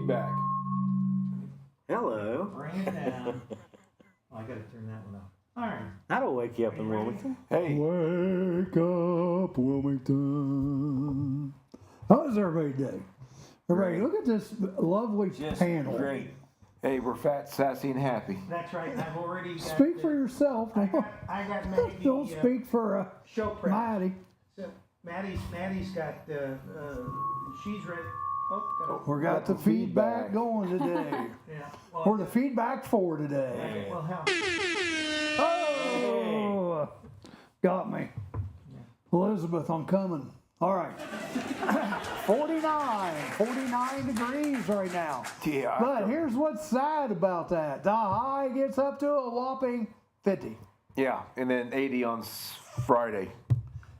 feedback. Hello. Bring it down. Oh, I gotta turn that one off. All right. That'll wake you up in Wilmington. Hey. Wake up, Wilmington. How was everybody day? Everybody, look at this lovely Just panel. great. Hey, we're fat, sassy, and happy. That's right. I've already got Speak for yourself. I got Maddie. Don't speak for show prep. Maddie. So Maddie's got she's ready. Oh, We got the feedback going today. yeah. Well, Or the feedback for today. well, hell. Oh, got me. Elizabeth, I'm coming. All right. 49 degrees right now. Yeah. But here's what's sad about that. The high gets up to a whopping 50. Yeah, and then 80 on Friday.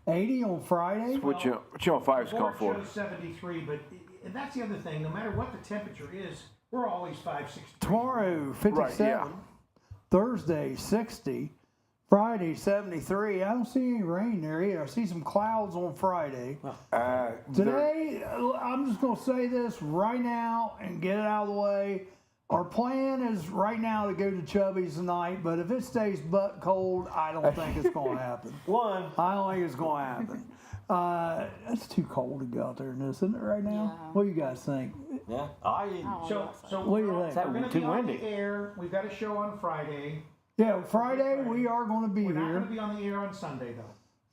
80 on Friday. Which on 5 is called for? Shows 73, but and that's the other thing. No matter what the temperature is, we're always 5, 6 degrees. Tomorrow, 57. Right, yeah. Thursday, 60. Friday, 73. I don't see any rain there either. I see some clouds on Friday. Today, I'm just going to say this right now and get it out of the way. Our plan is right now to go to Chubby's tonight, but if it stays butt cold, I don't think it's going to happen. I don't think it's going to happen. It's too cold to go out there in this, isn't it, right now? Yeah. What do you guys think? Yeah. So What do you we're think? going to Too be on windy. the air. We've got a show on Friday. Yeah, Friday we are going to be We're not here. going to be on the air on Sunday, though.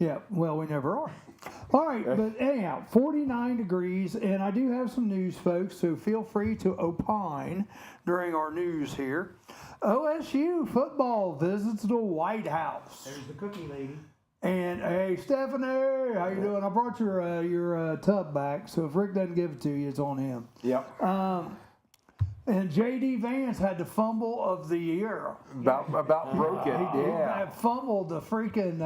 Yeah, well, we never are. All right, but anyhow, 49 degrees, and I do have some news, folks, so feel free to opine during our news here. OSU football visits the White House. There's the cookie lady. And, hey, Stephanie, how you doing? I brought your tub back, so if Rick doesn't give it to you, it's on him. Yep. And J.D. Vance had the fumble of the year. About broke it. He Yeah. fumbled the freaking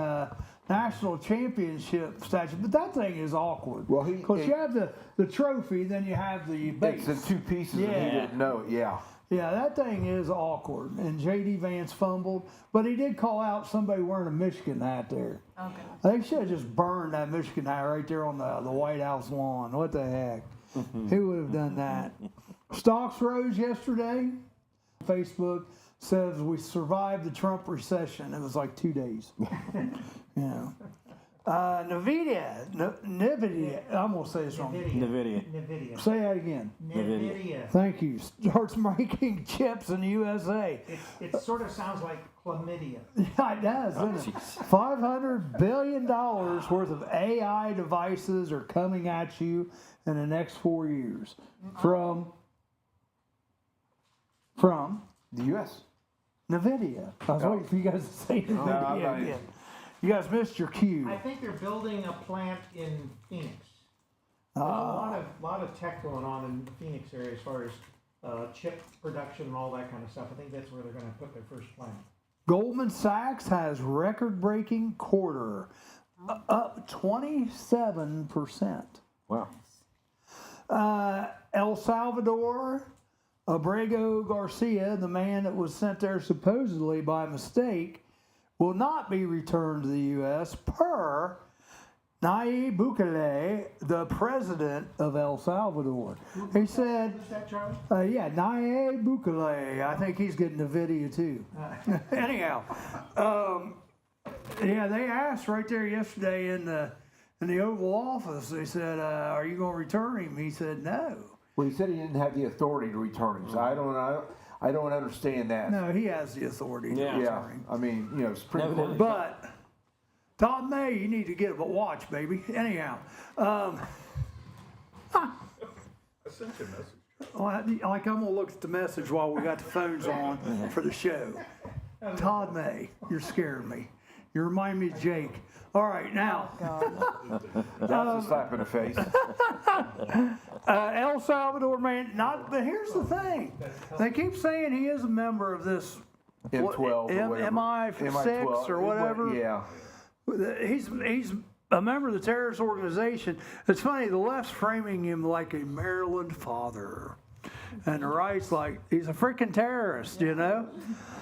national championship statue, but that thing is awkward. Well, because you have the trophy, then you have the base. It's in 2 pieces, and he Yeah. didn't know it. Yeah. Yeah, that thing is awkward. And J.D. Vance fumbled, but he did call out somebody wearing a Michigan hat there. Okay. They should have just burned that Michigan hat right there on the White House lawn. What the heck? Who would have done that? Stocks rose yesterday. Facebook says we survived the Trump recession. It was like 2 days. Yeah. NVIDIA. I'm going to say this wrong. NVIDIA. Say that again. NVIDIA. Thank you. Starts making chips in the USA. It sort of sounds like chlamydia. Yeah, it does, doesn't it? $500 billion worth of AI devices are coming at you in the next 4 years from The U.S. NVIDIA. I was waiting for you guys to say I'm NVIDIA not- again. You guys missed your cue. I think they're building a plant in Phoenix. There's a lot of tech going on in the Phoenix area as far as chip production and all that kind of stuff. I think that's where they're going to put their first plant. Goldman Sachs has record-breaking quarter, up 27%. Wow. El Salvador, Abrego Garcia, the man that was sent there supposedly by mistake, will not be returned to the U.S. per Nayib Bukele, the president of El Salvador. He said, Who's that, Charlie? Nayib Bukele. I think he's getting the video too. Anyhow, yeah, they asked right there yesterday in the Oval Office. They said, "Are you going to return him?" He said, "No." Well, he said he didn't have the authority to return him, so I don't understand that. No, he has the authority to Yeah. return Yeah. him. I mean, Supreme Evidently. Court. But Todd May, you need to get a watch, baby. Anyhow, I sent you a message. like I'm gonna look at the message while we got the phones on for the show. Todd May, you're scaring me. You remind me of Jake. All right, now That's a slap in the face. El Salvador man. But here's the thing: they keep saying he is a member of this M12 or whatever. MI6 or whatever. Yeah. He's a member of the terrorist organization. It's funny, the left's framing him like a Maryland father. And the right's like, he's a freaking terrorist, you know?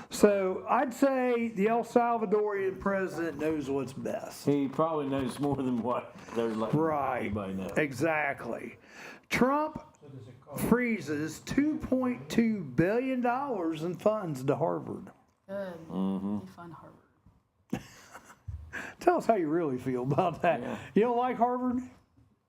So I'd say the El Salvadorian president knows what's best. He probably knows more than what they're letting Right. anybody know. Exactly. Trump, So does it freezes $2.2 billion in funds to Harvard. Good. You fund Harvard. Tell us how you really feel about that. Yeah. You don't like Harvard?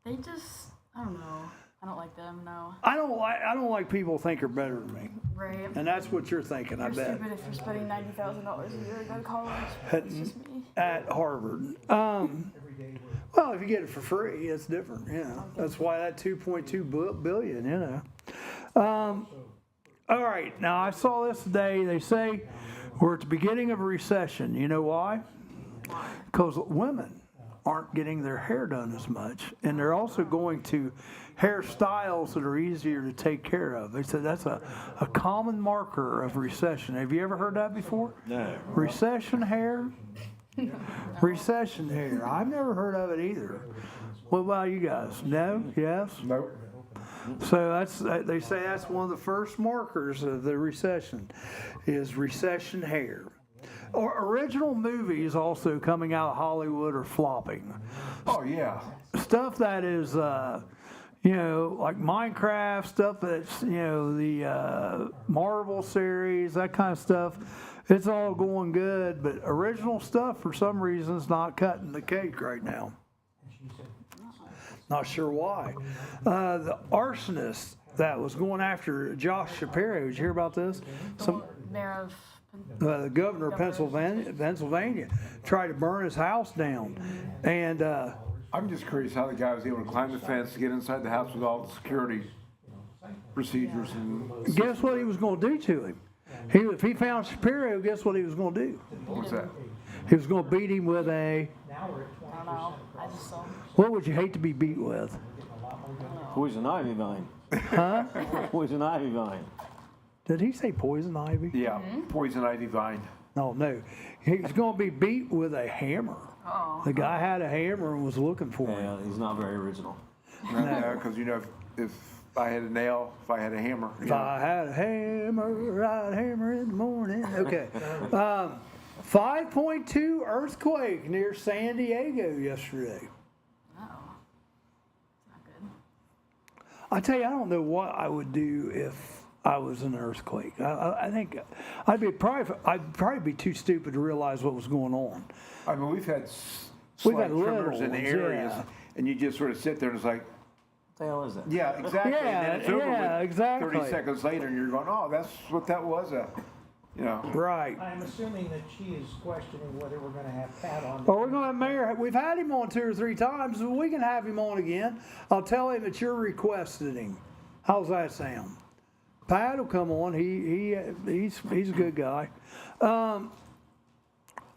They just, I don't know. I don't like them, no. I don't like people who think are better than me. Right. And that's what you're thinking, I You're bet. stupid if you're spending $90,000 a year to go to college. It's just me. At Harvard. Well, if you get it for free, it's different. Yeah, that's why that 2.2 billion. You know. All right. Now I saw this today. They say we're at the beginning of a recession. You know why? Because women aren't getting their hair done as much, and they're also going to hairstyles that are easier to take care of. They said that's a common marker of recession. Have you ever heard that before? No. Recession hair? Recession hair. I've never heard of it either. What about you guys? No? Yes? Nope. So they say that's one of the first markers of the recession is recession hair. Or original movies also coming out of Hollywood are flopping. Oh, yeah. Stuff that is, like Minecraft, stuff that's, the Marvel series, that kind of stuff. It's all going good, but original stuff for some reason is not cutting the cake right now. Not sure why. The arsonist that was going after Josh Shapiro, did you hear about this? Mayor of The governor of Pennsylvania tried to burn his house down. And I'm just curious how the guy was able to climb the fence to get inside the house with all the security procedures. And guess what he was going to do to him? If he found Shapiro, guess what he was going to do? what's that? He was going to beat him with a, Now we're at I don't know. I just saw. what would you hate to be beat with? Poison ivy vine. Huh? Poison ivy vine. Did he say poison ivy? Yeah, poison ivy vine. No. He's going to be beat with a hammer. Oh. The guy had a hammer and was looking for him. Yeah, he's not very original. Because if I had a nail, if I had a hammer. If I had a hammer, I'd hammer in the morning. Okay. 5.2 earthquake near San Diego yesterday. Oh. Not good. I tell you, I don't know what I would do if I was in an earthquake. I think I'd probably be too stupid to realize what was going on. I mean, we've had We've slight had little tremors in ones, areas, yeah. and you just sort of sit there and it's like, What the hell is that? yeah, exactly. and then it's over with exactly. 30 seconds later, and you're going, oh, that's what that was. Right. I'm assuming that she is questioning whether we're gonna have Pat on. Well, we're going to have Mayor. We've had him on 2 or 3 times. So we can have him on again. I'll tell him that you're requesting him. How's that sound? Pat will come on. He's a good guy. All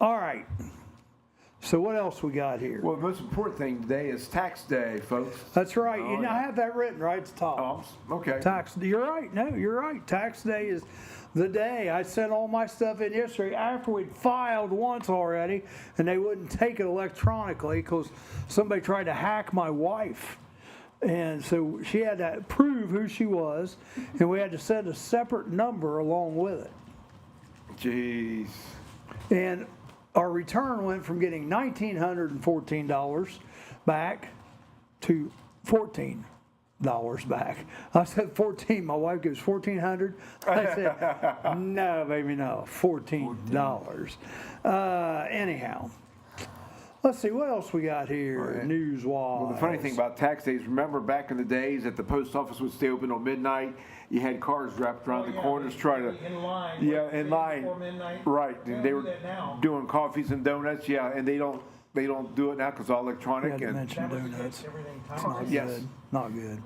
right. So what else we got here? Well, the most important thing today is tax day, folks. That's right. I have that written right at the top. Oh, okay. Tax. You're right. No, you're right. Tax day is the day. I sent all my stuff in yesterday after we'd filed once already, and they wouldn't take it electronically because somebody tried to hack my wife. And so she had to prove who she was, and we had to send a separate number along with it. Jeez. And our return went from getting $1,914 back to $14 back. I said 14. My wife goes, 1,400. I said, no, baby, no, $14. Anyhow. Let's see, what else we got here, Right. news-wise? Well, the funny thing about tax days, remember back in the days that the post office would stay open till midnight? You had cars wrapped around the corners trying to. In line. Yeah, like in 3 line. before midnight. Right, They and don't they do were that now. doing coffees and donuts, yeah, and they don't do it now because all We electronic. had to and mention That was donuts. against everything Not time. Yes. good. Not good.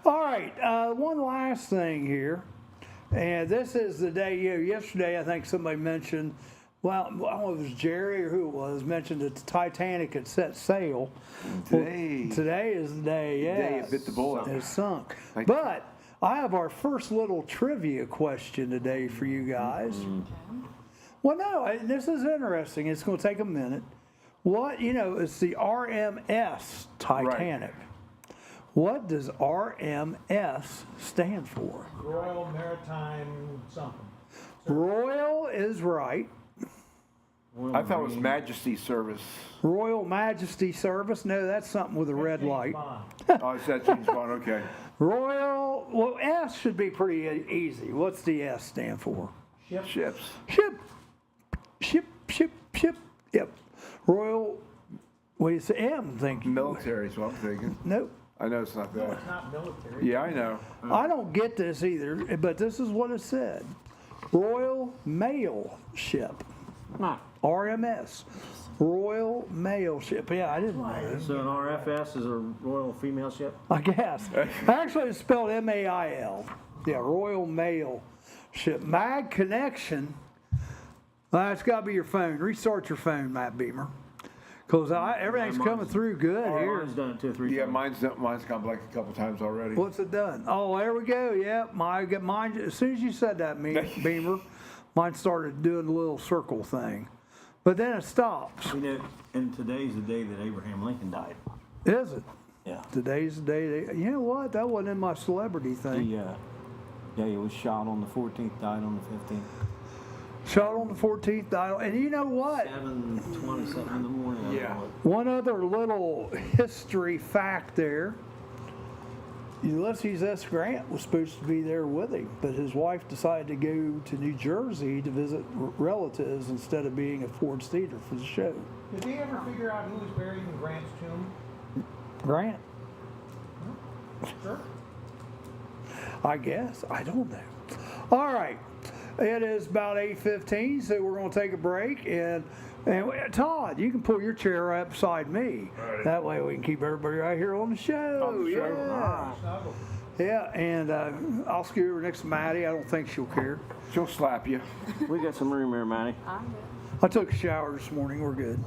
All right, one last thing here. And this is the day, yesterday I think somebody mentioned, well, I don't know if it was Jerry or who it was, mentioned that the Titanic had set sail. Today. Well, today is the day, yeah. Day it bit the bullet. It sunk. Thank- But I have our first little trivia question today for you guys. Well, no, this is interesting. It's going to take a minute. It's the RMS Titanic. What does RMS stand for? Royal Maritime something. Royal is right. I thought it was Majesty Service. Royal Majesty Service. No, that's something with a red James light. Bond. Oh, is that James Bond? Okay. Royal, well, S should be pretty easy. What's the S stand for? Ships. Ship. Yep. Royal, what do you say? M, thank you. Military is what I'm thinking. Nope. I know it's not that. It's not military. Yeah, I know. I don't get this either, but this is what it said. Royal Mail Ship. RMS. Royal Mail Ship. Yeah, I didn't know this. So an RFS is a Royal Female Ship? I guess. Actually, it's spelled MAIL. Yeah, Royal Mail Ship. Mag Connection. It's got to be your phone. Restart your phone, Matt Beamer. Because everything's coming through good here. Mine's done it 2 or 3 Yeah, times. mine's gone blank a couple times already. What's it done? Oh, there we go. Yep. Mine, as soon as you said that, Beamer, mine started doing a little circle thing. But then it stops. You know, and today's the day that Abraham Lincoln died. Is it? Yeah. Today's the day. You know what? That wasn't in my celebrity thing. He was shot on the 14th, died on the 15th. Shot on the 14th, died. And you know what? 7:20 something in the morning. Yeah. One other little history fact there. Ulysses S. Grant was supposed to be there with him, but his wife decided to go to New Jersey to visit relatives instead of being at Ford's Theater for the show. Did they ever figure out who was buried in Grant's tomb? Grant? Sure. I guess. I don't know. All right. It is about 8:15, so we're going to take a break. And Todd, you can pull your chair right beside me. Alrighty. That way we can keep everybody right here on the show. On the show. Yeah. Snuggle. Yeah, and I'll scoot over next to Maddie. I don't think she'll care. She'll slap you. We got some room here, Manny. I'm good. I took a shower this morning. We're good.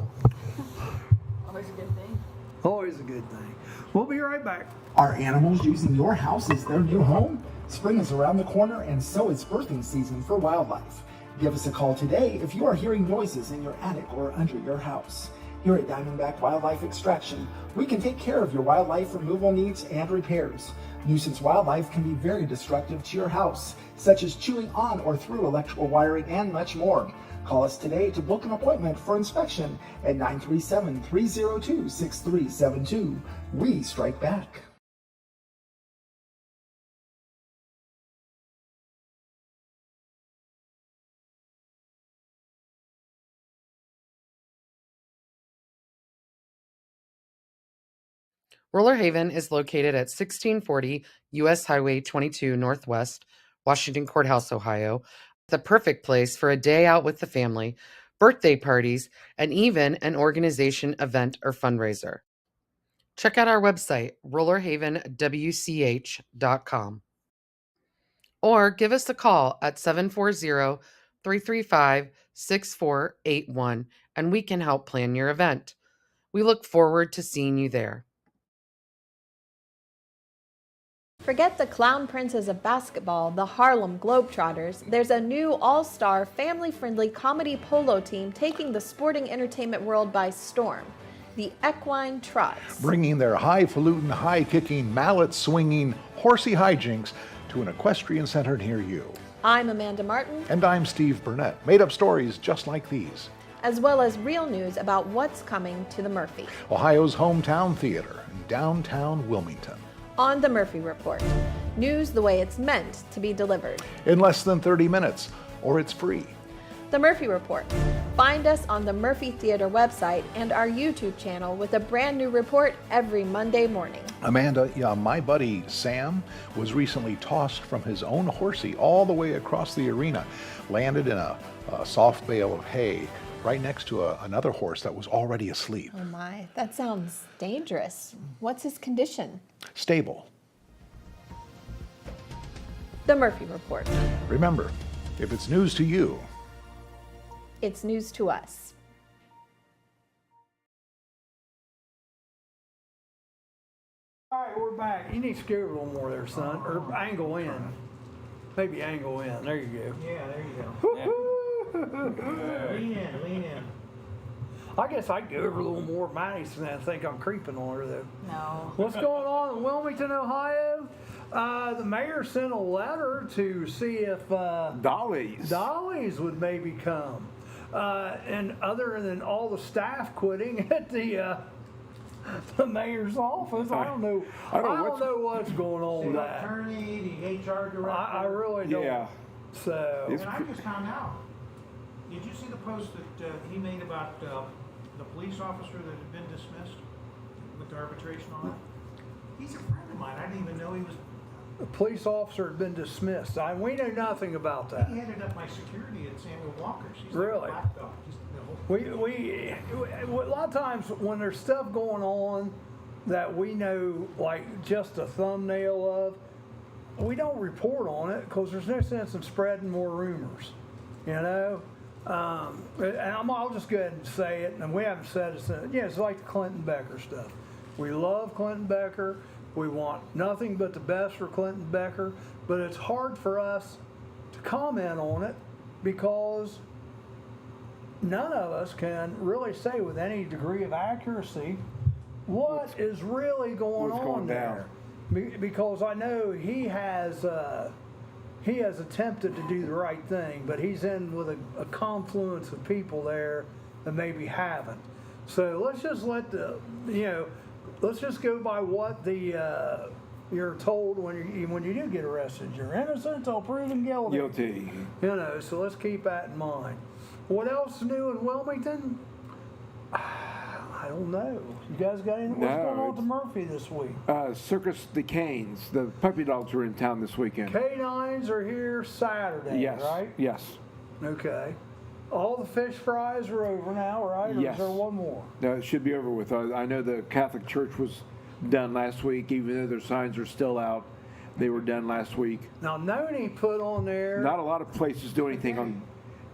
Always a good thing. Always a good thing. We'll be right back. Are animals using your house as their new home? Spring is around the corner, and so is birthing season for wildlife. Give us a call today if you are hearing noises in your attic or under your house. Here at Diamondback Wildlife Extraction, we can take care of your wildlife removal needs and repairs. Nuisance wildlife can be very destructive to your house, such as chewing on or through electrical wiring and much more. Call us today to book an appointment for inspection at 937-302-6372. We strike back. Roller Haven is located at 1640 U.S. Highway 22 Northwest, Washington Courthouse, Ohio, the perfect place for a day out with the family, birthday parties, and even an organization event or fundraiser. Check out our website, rollerhavenwch.com, or give us a call at 740-335-6481, and we can help plan your event. We look forward to seeing you there. Forget the clown princes of basketball, the Harlem Globetrotters. There's a new all-star, family-friendly comedy polo team taking the sporting entertainment world by storm. The Equine Trots. Bringing their highfalutin, high-kicking, mallet-swinging, horsey hijinks to an equestrian center near you. I'm Amanda Martin. And I'm Steve Burnett. Made-up stories just like these. As well as real news about what's coming to the Murphy. Ohio's hometown theater in downtown Wilmington. On the Murphy Report. News the way it's meant to be delivered. In less than 30 minutes, or it's free. The Murphy Report. Find us on the Murphy Theater website and our YouTube channel with a brand new report every Monday morning. Amanda, my buddy Sam was recently tossed from his own horsey all the way across the arena, landed in a soft bale of hay right next to another horse that was already asleep. Oh my, that sounds dangerous. What's his condition? Stable. The Murphy Report. Remember, if it's news to you, It's news to us. All right, we're back. You need to scoot a little more there, son, or angle in. Maybe angle in. There you go. Yeah, there you go. Lean in. I guess I could go over a little more of Maddie's than I think I'm creeping on her, though. No. What's going on in Wilmington, Ohio? The mayor sent a letter to see if Dollies. Dollies would maybe come. And other than all the staff quitting at the mayor's office, I don't know what's going on with The that. attorney, the HR director. I really don't. Yeah. So, And I just found out. Did you see the post that he made about the police officer that had been dismissed with the arbitration on it? He's a friend of mine. I didn't even know he was. the police officer had been dismissed. We know nothing about that. He headed up my security at Samuel Walker's. He's Really? like a black dog. He's, We a lot of times when there's stuff going on that we know like just a thumbnail of, we don't report on it because there's no sense in spreading more rumors, you know. And I'll just go ahead and say it, and we haven't said it since. Yeah, it's like the Clinton Becker stuff. We love Clinton Becker. We want nothing but the best for Clinton Becker, but it's hard for us to comment on it because none of us can really say with any degree of accuracy what is really going on there. Because I know he has attempted to do the right thing, but he's in with a confluence of people there that maybe haven't. So let's just let's just go by what you're told when you do get arrested. You're innocent until proven guilty. Guilty. You know, so let's keep that in mind. What else is new in Wilmington? I don't know. You guys got anything? What's going on with the Murphy this week? Circus the Canes. The puppy dogs are in town this weekend. Canines are here Saturday, Yes. right? Yes. Okay. All the fish fries are over now, right? Or Yes. is there one more? No, it should be over with. I know the Catholic Church was done last week, even though their signs are still out. They were done last week. Now, Noni put on there. Not a lot of places do anything on.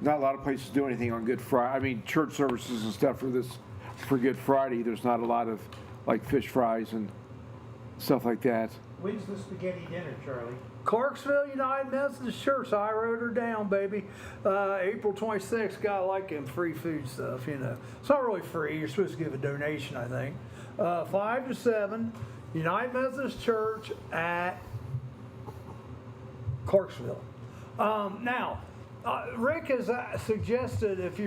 Not a lot of places do anything on Good Friday. I mean, church services and stuff for Good Friday. There's not a lot of like fish fries and stuff like that. When's the spaghetti dinner, Charlie? Clarksville United Methodist Church. I wrote her down, baby. April 26th. Gotta like them free food stuff, you know. It's not really free. You're supposed to give a donation, I think. 5 to 7, United Methodist Church at Clarksville. Now, Rick has suggested if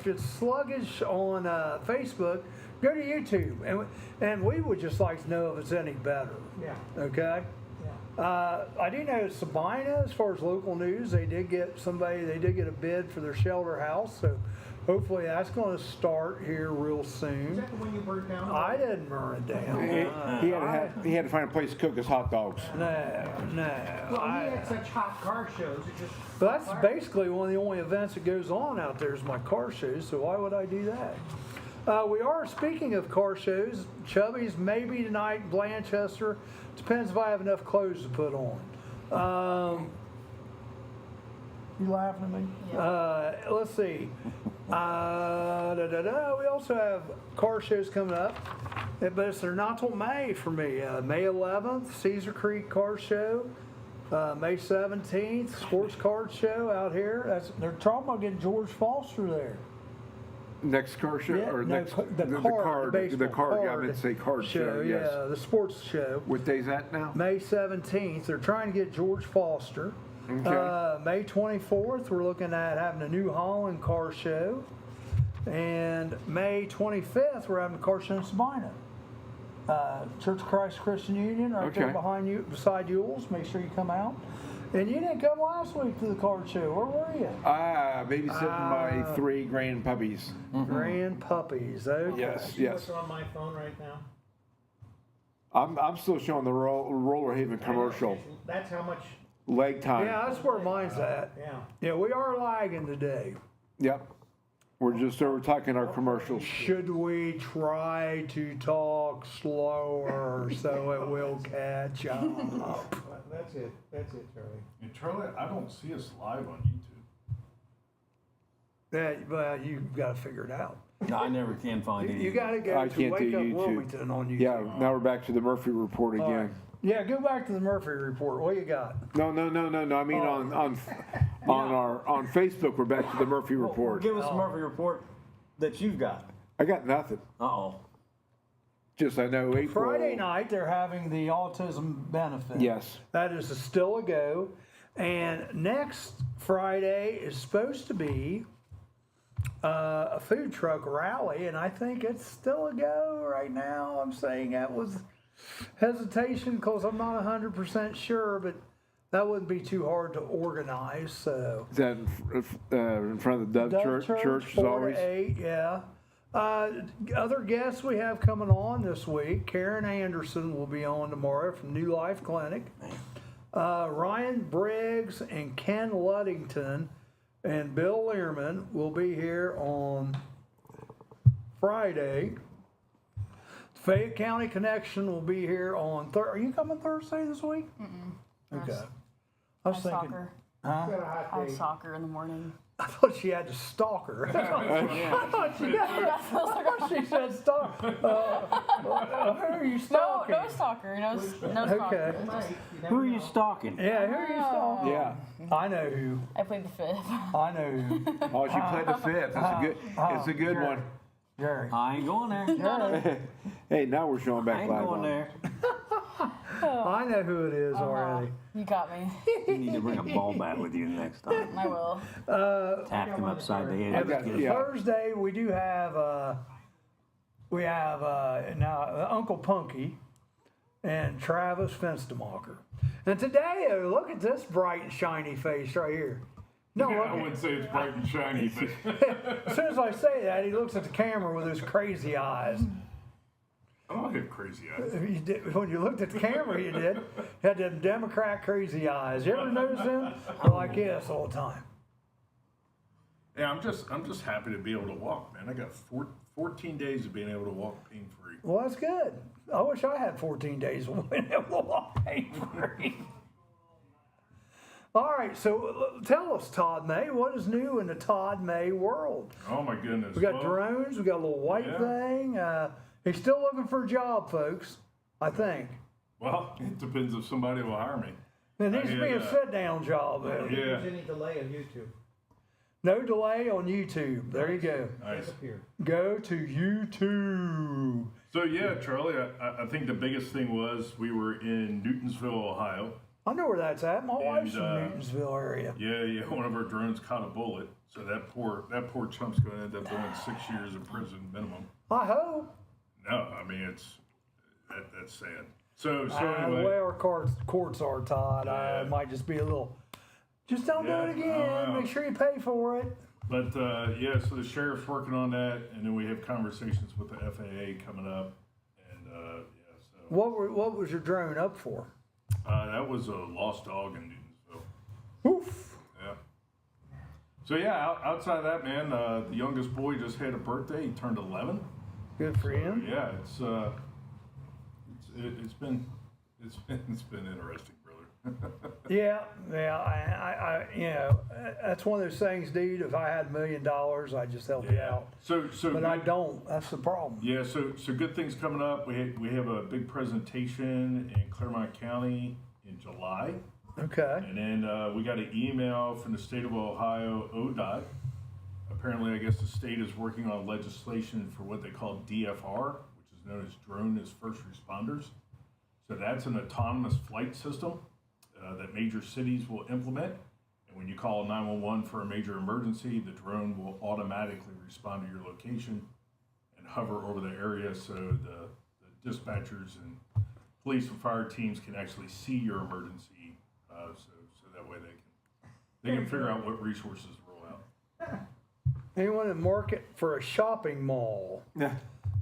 it's sluggish on Facebook, go to YouTube, and we would just like to know if it's any better. Yeah. Okay. Yeah. I do know Sabina, as far as local news, they did get a bid for their shelter house, so hopefully that's going to start here real Is soon. that the one you burnt down? I didn't burn it down. He had to find a place to cook his hot dogs. No. Well, he had such hot car shows. It just. But that's basically one of the only events that goes on out there is my car shows, so why would I do that? We are, speaking of car shows, Chubby's maybe tonight in Blanchester. Depends if I have enough clothes to put on. You laughing at me? Yeah. Let's see. We also have car shows coming up, but they're not till May for me. May 11th, Cedar Creek Car Show. May 17th, Sports Card Show out here. They're talking about getting George Foster there. Next car show Yeah, or no, next the card. Yeah, I meant to say card show. Yes. Yeah, the sports show. What day's that now? May 17th, they're trying to get George Foster. Okay. May 24th, we're looking at having a New Holland car show. And May 25th, we're having a car show in Sabina. Church of Christ Christian Union, right there Okay. behind you, beside Yule's. Make sure you come out. And you didn't come last week to the car show. Where were you? Babysitting my 3 grand puppies. Grand puppies. Okay. Yes, See yes. what's on my phone right now? I'm still showing the Roller Haven commercial. That's how much. Leg time. Yeah, that's where mine's at. Yeah. Yeah, we are lagging today. Yep. We're talking our commercials. Should we try to talk slower so it will catch up? That's it. That's it, Charlie. And Charlie, I don't see us live on YouTube. Yeah, well, you've got to figure it out. No, I never can find You anything. got to go I to can't Wake do Up YouTube. Wilmington on YouTube. Yeah, now we're back to the Murphy report All right. again. Yeah, go back to the Murphy report. What you got? No. I mean on Facebook, we're back to the Murphy Well, report. give us a Murphy report that you've got. I got nothing. Uh-oh. Just I know April. Friday night, they're having the autism benefit. Yes. That is still a go. And next Friday is supposed to be a food truck rally, and I think it's still a go right now. I'm saying that was hesitation because I'm not 100% sure, but that wouldn't be too hard to organize. So Is that in front of the Dove Church? Church is 4 always. to 8, yeah. Other guests we have coming on this week, Karen Anderson will be on tomorrow from New Life Clinic. Ryan Briggs and Ken Luddington and Bill Learman will be here on Friday. Fayette County Connection will be here on Thursday. Are you coming Thursday this week? Okay. I was thinking, Soccer. huh? I have soccer in the morning. I thought she had to stalk her. I thought she said stalk. Who are you No, stalking? no stalker. No stalker. Okay. Just, Who are you stalking? Yeah, who are you stalking? Yeah. I know who. I played the fifth. I know who. Oh, she played the fifth. It's a good one. Jerry. I ain't going there. Hey, now we're showing I back ain't live. going on. there. I know who it is already. You got me. You need to bring a ball bat with you next time. I will. Tap them upside the head. I got- yeah. Thursday we do have now Uncle Punky and Travis Fenstemacher. And today, look at this bright and shiny face right here. No, Yeah, look I at- wouldn't say it's bright and shiny, but as soon as I say that, he looks at the camera with his crazy eyes. I don't have crazy eyes. You did, when you looked at the camera, you did. He had them Democrat crazy eyes. You ever notice them? They're like this all the time. Yeah, I'm just happy to be able to walk, man. I got 14 days of being able to walk pain free. Well, that's good. I wish I had 14 days of being able to walk pain-free. All right, so tell us, Todd May, what is new in the Todd May world? Oh my goodness. We got Well, drones, we got a little white Yeah. thing. He's still looking for a job, folks, I think. Well, it depends if somebody will hire me. It needs to be a Yeah. sit-down job. Though. Yeah. Any delay on YouTube? No delay on YouTube. There you go. Nice. Go to YouTube. So yeah, Charlie, I think the biggest thing was we were in Newtonsville, Ohio. I know where that's at. My wife's from And, Newtonsville area. Yeah, one of our drones caught a bullet. So that poor chump's going to end up doing 6 years in prison minimum. I hope. No, I mean that's sad. So The anyway, way our courts are, Todd, it might just be a little. Just don't Yeah, do it again. I know. Make sure you pay for it. but yeah, so the sheriff's working on that, and then we have conversations with the FAA coming up, and yeah, so What was your drone up for? that was a lost dog in Newtonsville. Oof. Yeah. So yeah, outside of that, man, the youngest boy just had a birthday. He turned 11. Good for him. Yeah, it's been interesting, brother. Yeah. I that's one of those things, dude. If I had $1 million, I'd just help you out. So But I don't. That's the problem. Yeah, so good things coming up. We have a big presentation in Claremont County in July, Okay. and then we got an email from the state of Ohio, ODOT. Apparently, I guess the state is working on legislation for what they call DFR, which is known as Drone as First Responders. So that's an autonomous flight system that major cities will implement. And when you call 911 for a major emergency, the drone will automatically respond to your location and hover over the area, so the dispatchers and police and fire teams can actually see your emergency, so that way they can figure out what resources roll out. Anyone in market for a shopping mall? Yeah.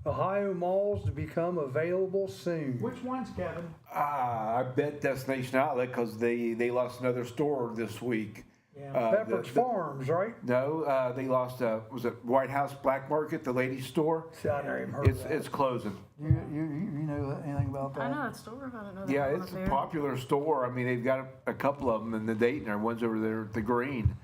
Ohio malls to become available soon. Which ones, Kevin? I bet Destination Outlet because they lost another store this week. Yeah. Pepperidge Farms, right? No, they lost. Was it White House Black Market, the ladies' store? See, I never even heard of that. It's closing. You know anything about that? I know that store. I didn't know that. Yeah, one it's up a there. popular store. I mean, they've got a couple of them in the Dayton. Or one's over there at the Green.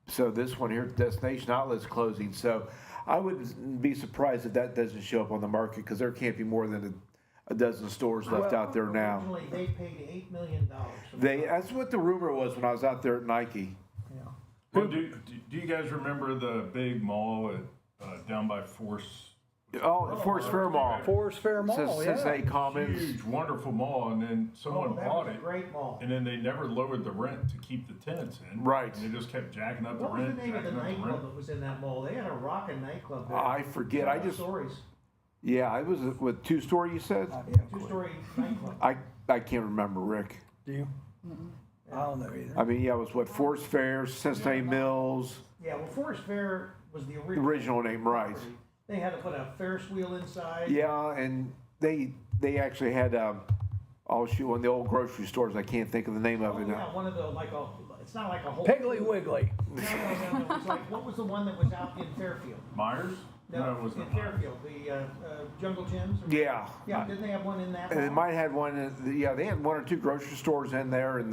So this one here, Destination Outlet's closing. So I wouldn't be surprised if that doesn't show up on the market because there can't be more than a dozen stores left out there now. Originally, they paid $8 million. That's what the rumor was when I was out there at Nike. Well, do you guys remember the big mall at, down by Force? Oh, Forest Fair Mall. Forest Fair Mall, Cincinnati Commons. Huge, wonderful mall, and then someone that bought was a it, great mall. and then they never lowered the rent to keep the tenants in. Right. And they just kept jacking up the What was rent, the name of the jacking up the nightclub rent. that was in that mall? They had a rockin' nightclub there. I forget. I just, Stories. yeah, I was with 2-story, you said? Yeah, two-story nightclub. I can't remember, Rick. Do you? I don't know either. I mean, yeah, it was what, Forest Fair, Cincinnati Mills, Yeah, well, Forest Fair was the the original. original name, right. property. They had to put a Ferris wheel inside. Yeah, and they actually had, oh shoot, one of the old grocery stores. I can't think of the name of Oh, it yeah, now. one of the, like a, it's not like a whole. Piggly Wiggly. No. It was like, what was the one that was out in Fairfield? Myers? No, it wasn't in Myers. Fairfield, the Jungle Gyms. Yeah. Yeah, didn't they have one in that? And they mall? might have had one, yeah, they had 1 or 2 grocery stores in there, and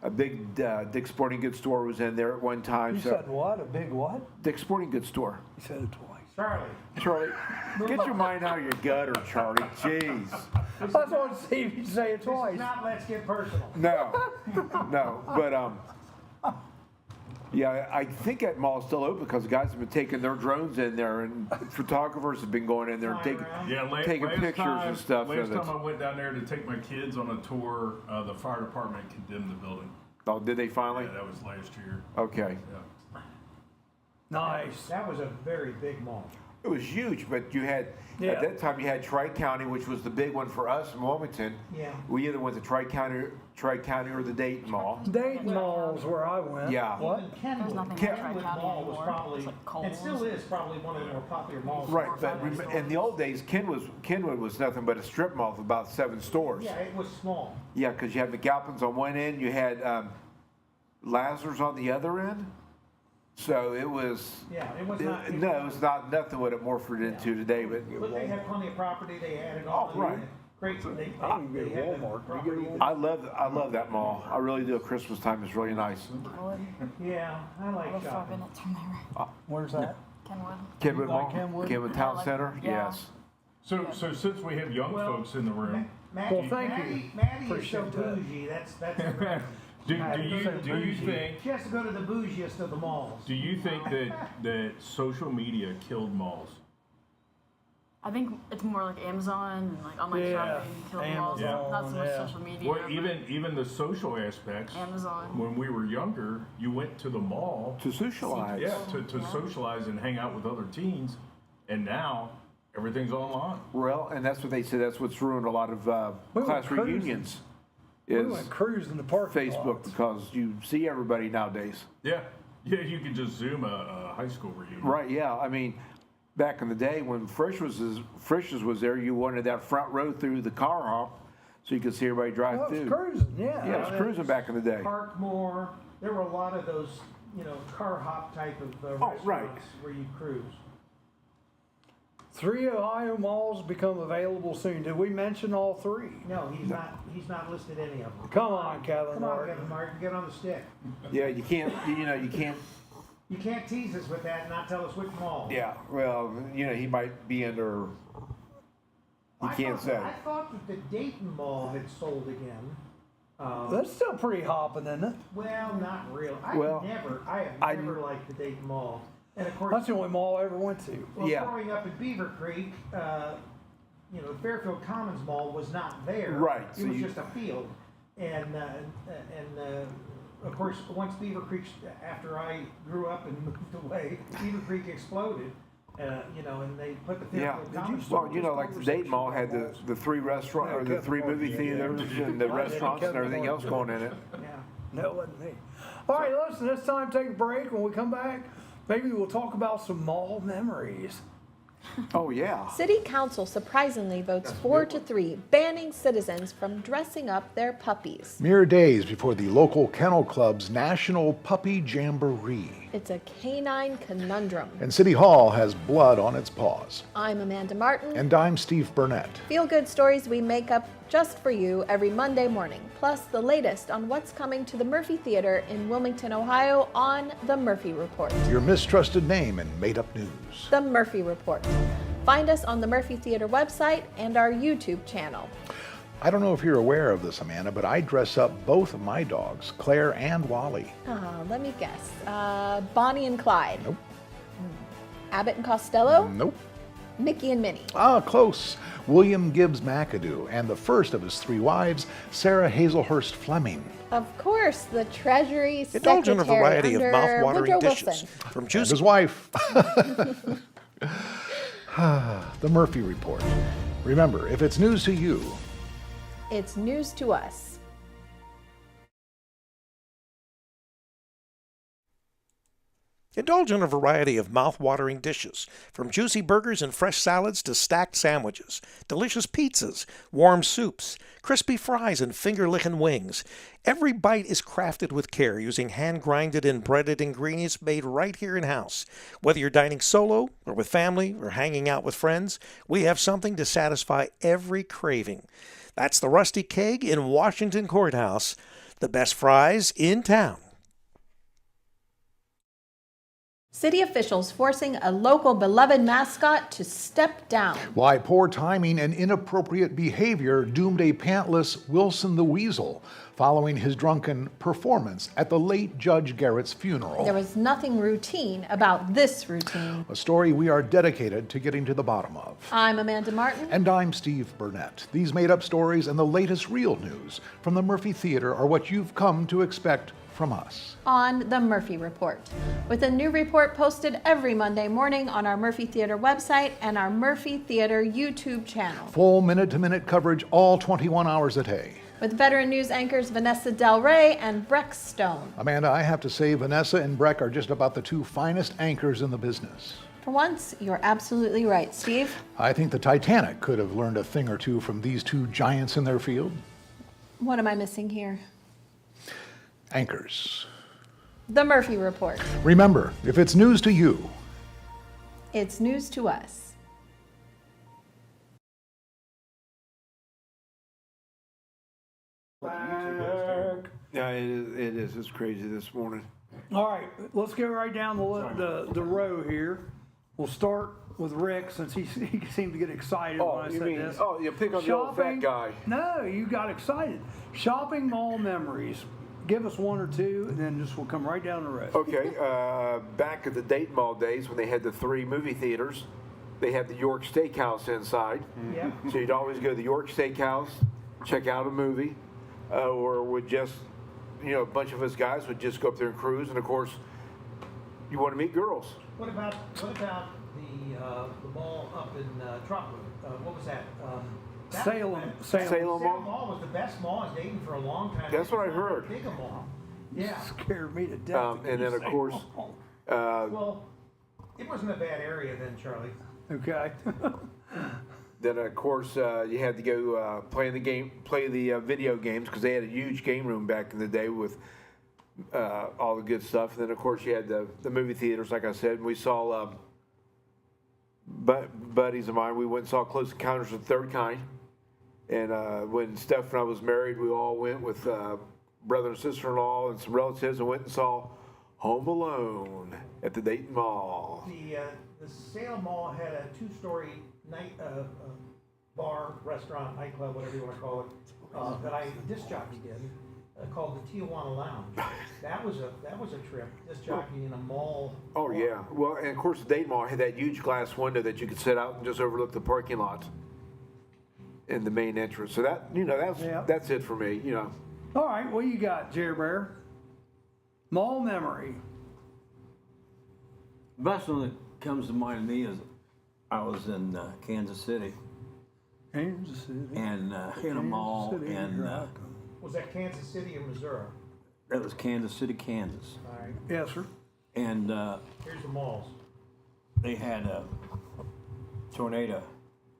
a big Dick's Sporting Goods store was in there at one time. You So said what? A big what? Dick's Sporting Goods store. You said it twice. Charlie. Charlie, get your mind out of your gutter, Charlie. Jeez. I just wanted to see if you say it This twice. is not Let's Get Personal. No, but yeah, I think that mall's still open because guys have been taking their drones in there, and photographers have been going in there and Flying taking around. Yeah, taking last pictures time, and stuff. Last of it. time I went down there to take my kids on a tour, the fire department condemned the building. Oh, did they finally? Yeah, that was last year. Okay. Yeah. Nice. That was a very big mall. It was huge, but you had, Yeah. at that time, you had Tri-County, which was the big one for us in Wilmington. Yeah. We either went to Tri-County or the Dayton Mall. Dayton Mall's where I went. Yeah. What? Even Kenwood, There's nothing like Kenwood Tri-County Mall was anymore. probably, It's like and Kohl's. still is probably one of the more popular malls. Right, Four or but five in the old days, Kenwood was nothing but a strip mall with about 7 stores. Yeah, it was small. Yeah, because you had McAlpin's on one end, you had Lazarus on the other end. So it was. Yeah, it was not. No, it was not nothing what it morphed into today, but. But they had plenty of property. They had it all. Oh, right. Great. They You can had go to the Walmart. You property. go to I love that mall. I really do. At Christmas time is really nice. Yeah, I like About 5 shopping. minutes from there. Where's that? Kenwood. Kenwood like Mall, Kenwood? Kenwood Town like- Center. yeah. Yes. So since we have young Well, folks in the room, Well, thank you. Maddie is so Appreciate that. bougie. That's the do you think She has to go to the bougiest of the malls. do you think that social media killed malls? I think it's more like Amazon and like online Yeah, shopping killed malls. Amazon, Not so much yeah. social media. Well, but even the social aspects. Amazon. When we were younger, you went to the mall, To socialize. yeah, to socialize and hang out with other teens, and now everything's online. Well, and that's what they say. That's what's ruined a lot of We class went cruising. reunions. We Is went cruising the parking Facebook lots. because you see everybody nowadays. Yeah, you can just Zoom a high school reunion. Right? Yeah. I mean, back in the day when Frisch's was there, you wanted that front row through the car hop so you could see everybody drive Well, it was through. cruising, yeah. Yeah, it was cruising back in the day. Park more. There were a lot of those, car hop type of restaurants right. where you cruise. 3 Ohio malls become available soon. Did we mention all 3? No, he's not. He's not listed any of them. Come on, Kevin Come on, Martin. Kevin Martin, get on the stick. Yeah, you can't. You can't. You can't tease us with that and not tell us which mall. Yeah. Well, he might be under. You can't say. I thought that the Dayton Mall had sold again. That's still pretty hopping, isn't it? Well, not really. I have never liked the Dayton Mall. And of course, That's the only mall I ever went to. well, Yeah. growing up in Beaver Creek, Fairfield Commons Mall was not there. Right, It so was you- just a field. And of course, once Beaver Creek, after I grew up and moved away, Beaver Creek exploded. And they put the Yeah. Fairfield Commons. Well, like the Dayton Mall had the 3 restaurant or the 3 movie theaters and the restaurants and everything else going in it. Yeah. No, it wasn't me. All right, listen, it's time to take a break. When we come back, maybe we'll talk about some mall memories. Oh yeah. City Council surprisingly votes 4-3, banning citizens from dressing up their puppies. Mere days before the local kennel club's National Puppy Jamboree. It's a canine conundrum. And City Hall has blood on its paws. I'm Amanda Martin. And I'm Steve Burnett. Feel-good stories we make up just for you every Monday morning, plus the latest on what's coming to the Murphy Theater in Wilmington, Ohio on The Murphy Report. Your mistrusted name in made-up news. The Murphy Report. Find us on the Murphy Theater website and our YouTube channel. I don't know if you're aware of this, Amanda, but I dress up both of my dogs, Claire and Wally. Let me guess. Bonnie and Clyde. Nope. Abbott and Costello. Nope. Mickey and Minnie. Ah, close. William Gibbs McAdoo and the first of his 3 wives, Sarah Hazelhurst Fleming. Of course, the Treasury Indulge in a Secretary variety of under mouth-watering Woodrow dishes. Wilson. From And juicy his wife. The Murphy Report. Remember, if it's news to you, It's news to us. Indulge in a variety of mouth-watering dishes, from juicy burgers and fresh salads to stacked sandwiches, delicious pizzas, warm soups, crispy fries, and finger-licking wings. Every bite is crafted with care using hand-grinded and breaded ingredients made right here in-house. Whether you're dining solo or with family or hanging out with friends, we have something to satisfy every craving. That's the Rusty Keg in Washington Courthouse, the best fries in town. City officials forcing a local beloved mascot to step down. why poor timing and inappropriate behavior doomed a pantless Wilson the Weasel following his drunken performance at the late Judge Garrett's funeral. There was nothing routine about this routine. A story we are dedicated to getting to the bottom of. I'm Amanda Martin. And I'm Steve Burnett. These made-up stories and the latest real news from the Murphy Theater are what you've come to expect from us. On the Murphy Report, with a new report posted every Monday morning on our Murphy Theater website and our Murphy Theater YouTube channel. Full minute-to-minute coverage all 21 hours a day. With veteran news anchors Vanessa Del Rey and Breck Stone. Amanda, I have to say Vanessa and Breck are just about the 2 finest anchors in the business. For once, you're absolutely right, Steve. I think the Titanic could have learned a thing or two from these 2 giants in their field. What am I missing here? Anchors. The Murphy Report. Remember, if it's news to you, It's news to us. Yeah, it is. It's crazy this morning. All right, let's go right down the row here. We'll start with Rick since he seemed to get excited when I said this. Oh, you pick on the old fat guy. No, you got excited. Shopping mall memories. Give us 1 or 2, and then we'll come right down the road. Okay, back at the Dayton Mall days when they had the 3 movie theaters, they had the York Steakhouse inside. Yeah. So you'd always go to the York Steakhouse, check out a movie, or would just, a bunch of us guys would just go up there and cruise. And of course, you want to meet girls. What about the mall up in Trotwood? What was that? Salem Salem Mall? Mall was the best mall in Dayton for a long time. That's what I heard. Big a mall. Yeah. Scared me to death. And then of course, Well, it wasn't a bad area then, Charlie. Okay. then of course you had to go play the video games because they had a huge game room back in the day with all the good stuff. And then of course you had the movie theaters, like I said, and we saw buddies of mine. We went and saw Close Encounters of the Third Kind. And when Steph and I was married, we all went with brother and sister-in-law and some relatives and went and saw Home Alone at the Dayton Mall. The Salem Mall had a 2-story night bar, restaurant, nightclub, whatever you want to call it, that I disc jockeyed in, called the Tijuana Lounge. That was a trip, disc jockeying in a mall. Oh bar. yeah, well, and of course the Dayton Mall had that huge glass window that you could sit out and just overlook the parking lot in the main entrance. So that that's it for me. All right, what you got, Jerry Bear? Mall memory. The best one that comes to mind to me is I was in Kansas City Kansas City. and in a mall, and Was that Kansas City or Missouri? that was Kansas City, Kansas. All right. Yes, sir. And Here's the malls. they had a tornado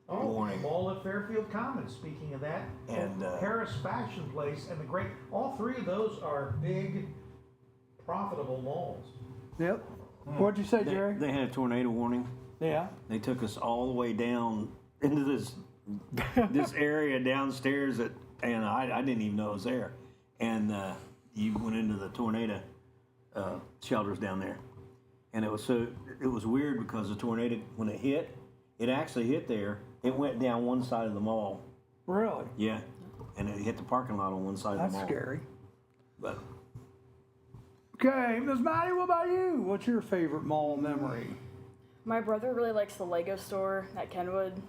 warning. Mall at Fairfield Commons, speaking of that. And, Harris Fashion Place and all 3 of those are big, profitable malls. Yep. What'd you say, Jerry? They had a tornado warning. Yeah. They took us all the way down into this area downstairs and I didn't even know it was there. And you went into the tornado shelters down there, and it was weird because the tornado, when it actually hit there. It went down one side of the mall. Really? Yeah, and it hit the parking lot on one side of the mall. That's scary. But Okay, Miss Maddie, what about you? What's your favorite mall memory? My brother really likes the Lego store at Kenwood,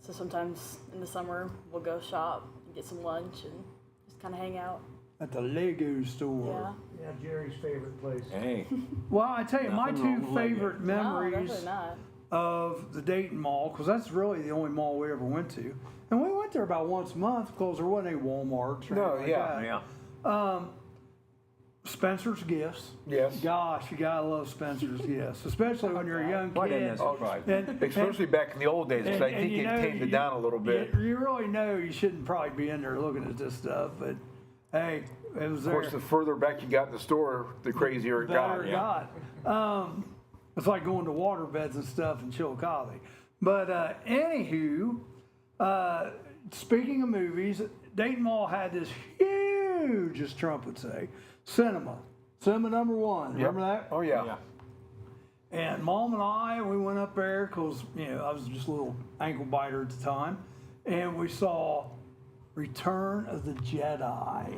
so sometimes in the summer we'll go shop and get some lunch and just kind of hang out. At the Lego store. Yeah. Yeah, Jerry's favorite place. Hey, Well, I tell you, my Nothing two wrong with Lego. favorite No, memories definitely not. of the Dayton Mall, because that's really the only mall we ever went to. And we went there about once a month because there wasn't any Walmarts or No, anything like yeah, that. Spencer's Gifts. Yes. Gosh, you gotta love Spencer's Gifts, especially when you're a young why kid. didn't that surprise me? And- Especially back in the old days, 'cause I think you it know, tamed it down a little bit. You really know you shouldn't probably be in there looking at this stuff, but hey, it was Of there. course, the further back you got in the store, the crazier it Better got. got. It's like going to water beds and stuff in Chillicothe. But anywho, speaking of movies, Dayton Mall had this huge, as Trump would say, cinema. Cinema number one. Remember that? Oh, yeah. Yeah. And Mom and I, we went up there because, I was just a little ankle biter at the time. And we saw Return of the Jedi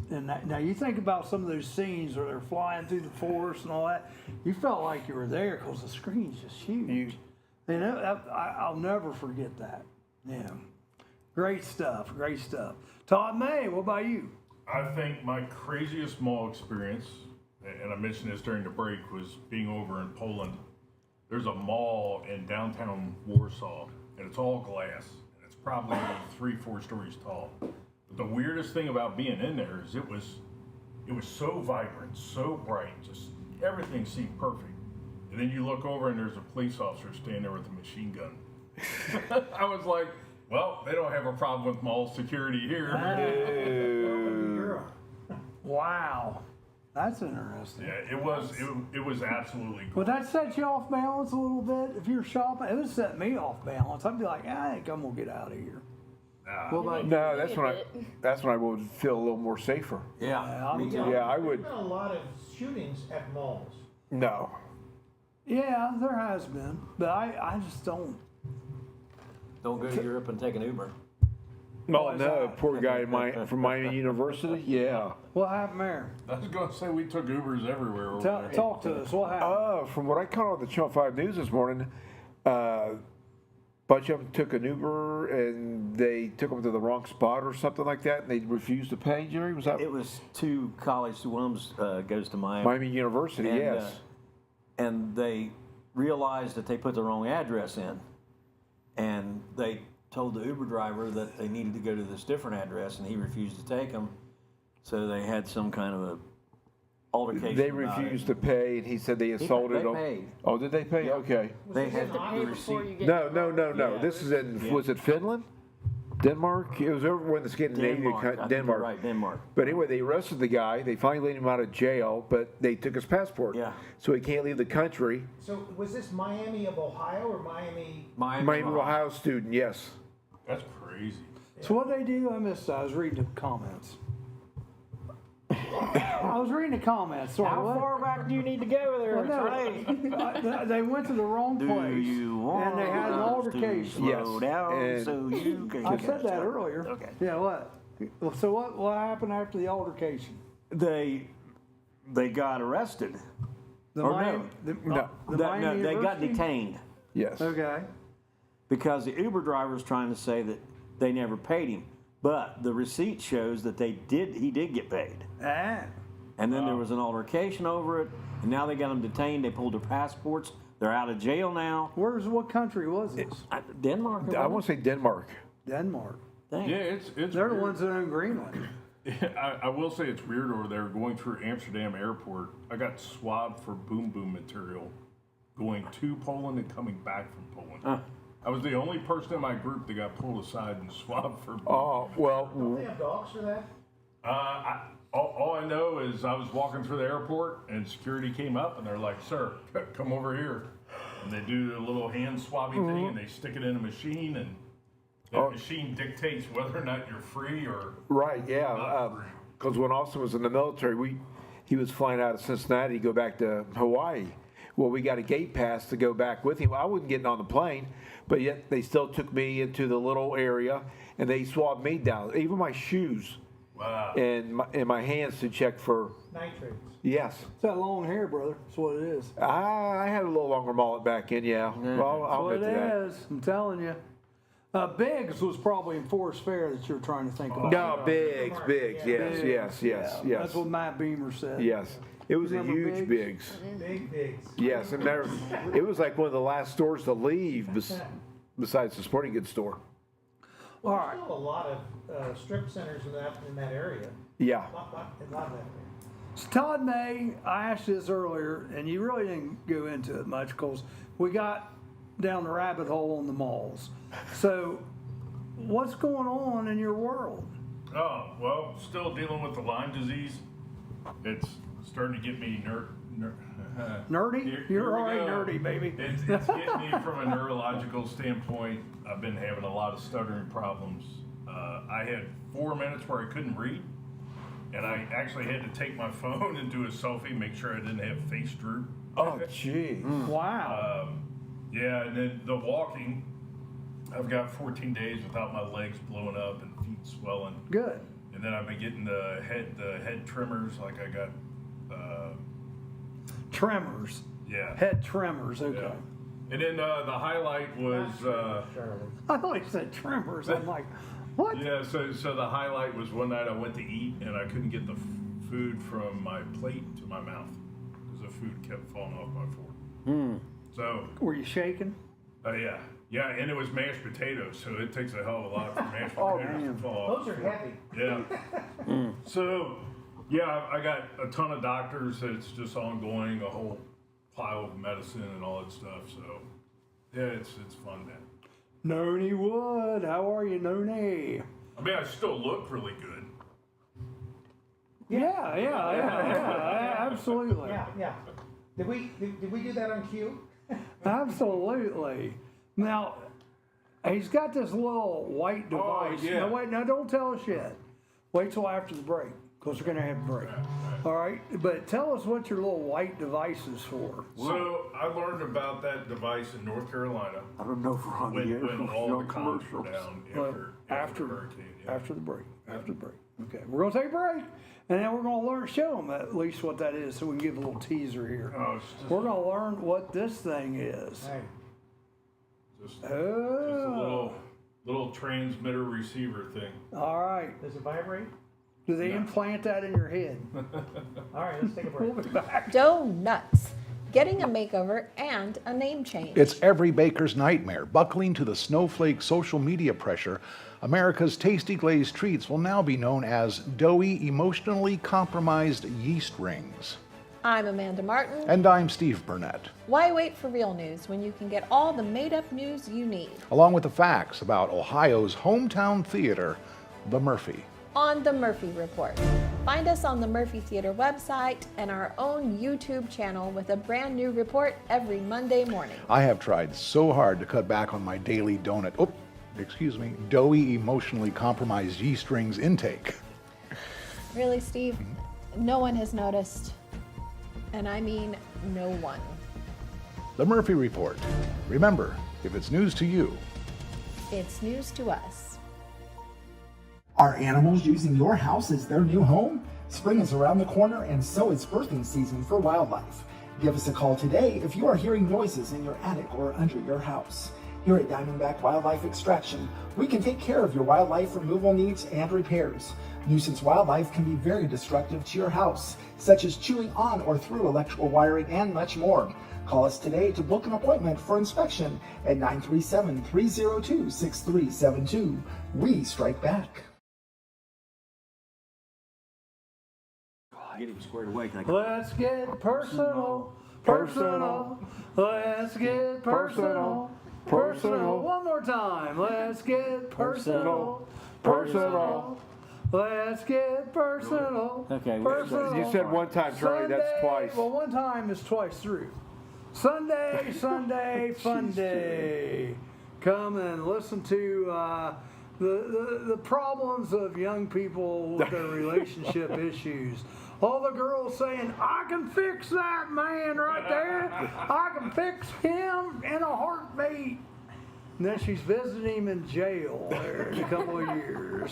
in that. Now, you think about some of those scenes where they're flying through the forest and all that. You felt like you were there because the screen's just huge. I'll never forget that. Yeah. Great stuff. Great stuff. Todd May, what about you? I think my craziest mall experience, and I mentioned this during the break, was being over in Poland. There's a mall in downtown Warsaw, and it's all glass. And it's probably 3-4 stories tall. But the weirdest thing about being in there is it was so vibrant, so bright, just everything seemed perfect. And then you look over and there's a police officer standing there with a machine gun. I was like, well, they don't have a problem with mall security here. Wow. That's interesting. Yeah, it was absolutely cool. Would that set you off balance a little bit if you're shopping? It would set me off balance. I'd be like, I think I'm gonna get out of here. What about you? No, that's when I would feel a little more safer. Yeah, me too. Yeah, I would. There's been a lot of shootings at malls. No. Yeah, there has been, but I just don't. Don't go to Europe and take an Uber. Oh, no, poor guy from Miami University. Yeah. What happened there? I was going to say we took Ubers everywhere over there. Talk to us. What happened? From what I caught on the Channel 5 News this morning, bunch of them took an Uber and they took them to the wrong spot or something like that, and they refused to pay. Jerry, was that It was two college. One goes to Miami. Miami University? And, Yes. And they realized that they put the wrong address in, and they told the Uber driver that they needed to go to this different address, and he refused to take them. So they had some kind of a altercation. They about refused it. to pay, and he said they assaulted they them. paid. Oh, did they pay? Okay. They had You have to pay the before receipt. you get. No. Yeah. This is in, Yeah. was it Finland? Denmark? It was over when the Scandinavian Denmark. I think you're Denmark. right, Denmark. But anyway, they arrested the guy. They finally let him out of jail, but they took his passport. Yeah. So he can't leave the country. So was this Miami of Ohio or Miami? Miami, Ohio student, yes. That's crazy. So what they do? I missed that. I was reading the comments. I was reading the comments. Sorry, How what? far back do you need to go there? Well, no, they went to the wrong Do place, you want and they had an us to altercation. Yes. slow down And- so you can I get said that started? earlier. Okay. Yeah, what? So what happened after the altercation? They got arrested. The Or Miami, no. the, No. the No, Miami they got University? detained Yes. Okay. because the Uber driver was trying to say that they never paid him, but the receipt shows that he did get paid. Ah. And then there was an altercation over it, and now they got them detained. They pulled their passports. They're out of jail now. What country was this? Denmark. I want to say Denmark. Denmark. Dang. Yeah, it's They're the weird. ones that own Greenland. I will say it's weird over there going through Amsterdam airport. I got swabbed for boom boom material going to Poland and coming back from Poland. I was the only person in my group that got pulled aside and swabbed for boom. Oh, well, Don't they have dogs for that? All I know is I was walking through the airport and security came up and they're like, "Sir, come over here." And they do a little hand swabbing thing and they stick it in a machine and that machine dictates whether or not you're free or right, yeah. not free. Because when Austin was in the military, he was flying out of Cincinnati to go back to Hawaii. Well, we got a gate pass to go back with him. I wasn't getting on the plane, but yet they still took me into the little area and they swabbed me down. Even my shoes. Wow. and my hands to check for. Nitrates. Yes, It's that long hair, brother. That's what it is. I had a little longer mullet back in. Yeah, well, That's I'll what admit it to that. is. I'm telling you. Biggs was probably in Forest Fair that you were trying to think about. No, Biggs, yes, Biggs, yes. That's what Matt Beamer said. Yes, it was a Remember huge Biggs? Biggs. Big. Yes, and it was like one of the last stores to leave besides the sporting goods store. All There's right. still a lot of strip centers in that area. Yeah. A lot of that area. So Todd May, I asked you this earlier, and you really didn't go into it much because we got down the rabbit hole on the malls. So, what's going on in your world? Oh, well, still dealing with the Lyme disease. It's starting to get me Nerdy? Here You're we already go. nerdy, baby. It's getting me from a neurological standpoint. I've been having a lot of stuttering problems. I had 4 minutes where I couldn't read, and I actually had to take my phone and do a selfie, make sure I didn't have face droop. Oh, gee. Wow. Yeah, and then the walking, I've got 14 days without my legs blowing up and feet swelling. Good. And then I've been getting the head tremors, like I got, Tremors. yeah. Head tremors. Okay. Yeah. And then the highlight was, I thought you said tremors. I'm like, what? yeah, so the highlight was one night I went to eat and I couldn't get the food from my plate to my mouth because the food kept falling off my fork. So, Were you shaking? yeah, and it was mashed potatoes, so it takes a hell of a lot for mashed potatoes to fall off. Those are heavy. Yeah. So, yeah, I got a ton of doctors. It's just ongoing, a whole pile of medicine and all that stuff. So, yeah, it's fun, man. Noni Wood, how are you, Noni? I mean, I still look really good. Yeah, absolutely. Yeah. Did we do that on cue? Absolutely. Now, he's got this little white device. yeah. No, wait, now don't tell us yet. Wait till after the break, because we're going to have a break. All right? But tell us what your little white device is for. So, I learned about that device in North Carolina I don't know if we're on the air. when or all on the comms were commercials. down Well, after the hurricane. Yeah. After the break. After the break. Okay, we're going to take a break. And then we're going to show them at least what that is so we can give a little teaser here. Oh, it's just, We're going to learn what this thing is. Hey, just Oh. a little transmitter receiver thing. All right. does it vibrate? Do they implant that in your head? All right, let's take a We'll break. be back. Dough nuts. Getting a makeover and a name change. It's every baker's nightmare. Buckling to the snowflake social media pressure, America's tasty glazed treats will now be known as doughy, emotionally compromised yeast rings. I'm Amanda Martin. And I'm Steve Burnett, Why wait for real news when you can get all the made-up news you need along with the facts about Ohio's hometown theater, the Murphy. on The Murphy Report. Find us on the Murphy Theater website and our own YouTube channel with a brand new report every Monday morning. I have tried so hard to cut back on my daily doughy, emotionally compromised yeast rings intake. Really, Steve? No one has noticed. And I mean no one. The Murphy Report. Remember, if it's news to you, It's news to us. Are animals using your house as their new home? Spring is around the corner, and so is birthing season for wildlife. Give us a call today if you are hearing noises in your attic or under your house. Here at Diamondback Wildlife Extraction, we can take care of your wildlife removal needs and repairs. Nuisance wildlife can be very destructive to your house, such as chewing on or through electrical wiring and much more. Call us today to book an appointment for inspection at 937-302-6372. We strike back. Get him squared away. Let's get personal. Let's get personal. One more time. Let's get personal. Let's get personal. Okay, Personal. You said one time, Charlie, that's Sunday- twice. Well, one time is twice through. Sunday, fun day. Come and listen to the problems of young people with their relationship issues. All the girls saying, I can fix that man right there. I can fix him in a heartbeat. And then she's visiting him in jail there in a couple of years.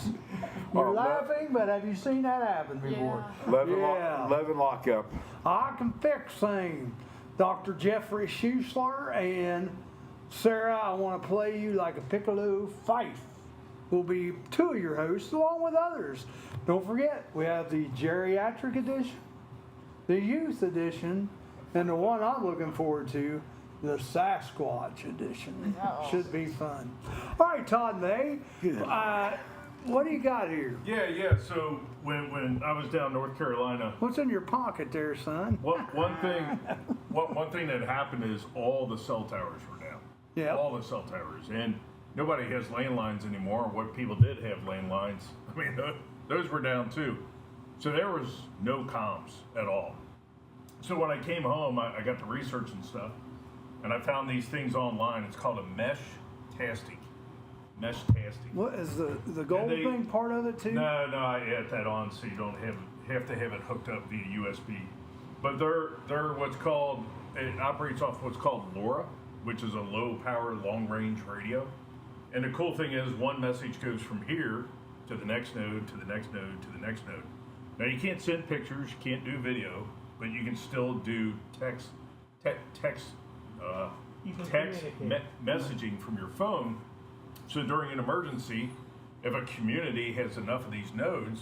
You're Oh, laughing, but have you seen that happen before? Yeah. 11 lockup. I can fix things. Dr. Jeffrey Schuessler and Sarah, I want to play you like a piccolo fife. Will be two of your hosts along with others. Don't forget, we have the geriatric edition, the youth edition, and the one I'm looking forward to, the Sasquatch edition. Should be fun. All right, Todd May, what do you got here? Yeah. So when I was down North Carolina, What's in your pocket there, son? one thing that happened is all the cell towers were down. Yeah. All the cell towers, and nobody has landlines anymore. What people did have landlines, I mean, those were down too. So there was no comms at all. So when I came home, I got to research and stuff, and I found these things online. It's called a mesh-tastic. Mesh-tastic. What is the gold thing part of it too? No, I add that on so you don't have to have it hooked up via USB. But they're what's called, it operates off what's called LoRa, which is a low power, long range radio. And the cool thing is one message goes from here to the next node, to the next node, to the next node. Now you can't send pictures, you can't do video, but you can still do text messaging from your phone. So during an emergency, if a community has enough of these nodes,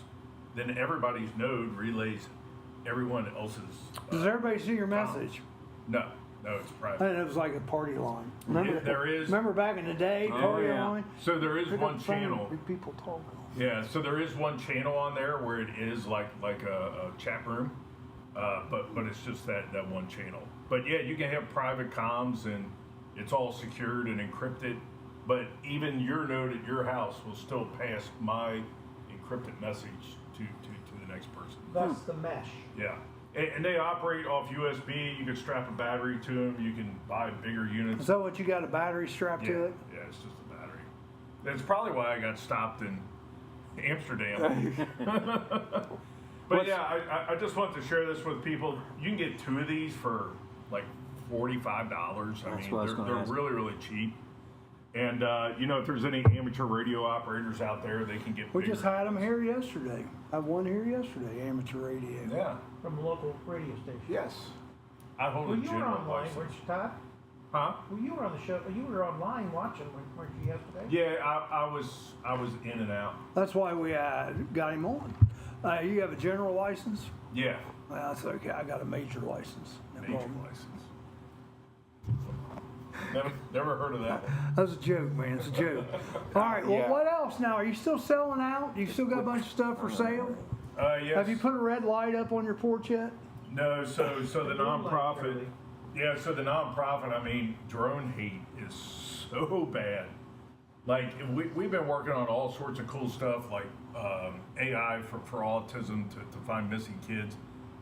then everybody's node relays everyone else's. Does everybody see your message? No, it's private. And it was like a party line. Remember, there is. Remember back in the day, party line? So there is Pick one up the phone, channel. People talking. Yeah, so there is one channel on there where it is like a chat room, but it's just that one channel. But yeah, you can have private comms and it's all secured and encrypted. But even your node at your house will still pass my encrypted message to the next person. That's the mesh. Yeah. And they operate off USB. You can strap a battery to them. You can buy bigger units. Is that what you got, a battery strapped to it? Yeah, it's just a battery. That's probably why I got stopped in Amsterdam. But yeah, I just wanted to share this with people. You can get two of these for like $45. I mean, they're really, really cheap. And, if there's any amateur radio operators out there, they can get We bigger. just had them here yesterday. I have one here yesterday, amateur radio. Yeah. From a local radio station. Yes. I hold Well, a you were general online, license. weren't you, Todd? Huh? Well, you were on the show. You were online watching, weren't you, yesterday? Yeah, I was in and out. That's why we got him on. You have a general license? Yeah. Well, that's okay. I got a major license. No Major problem. license. Never heard of that one. That's a joke, man. It's a joke. All right. Well, Yeah. what else now? Are you still selling out? You still got a bunch of stuff for sale? Yes. Have you put a red light up on your porch yet? No, so the nonprofit. Charlie. Yeah, so the nonprofit. I mean, drone hate is so bad. Like we've been working on all sorts of cool stuff, like AI for autism to find missing kids,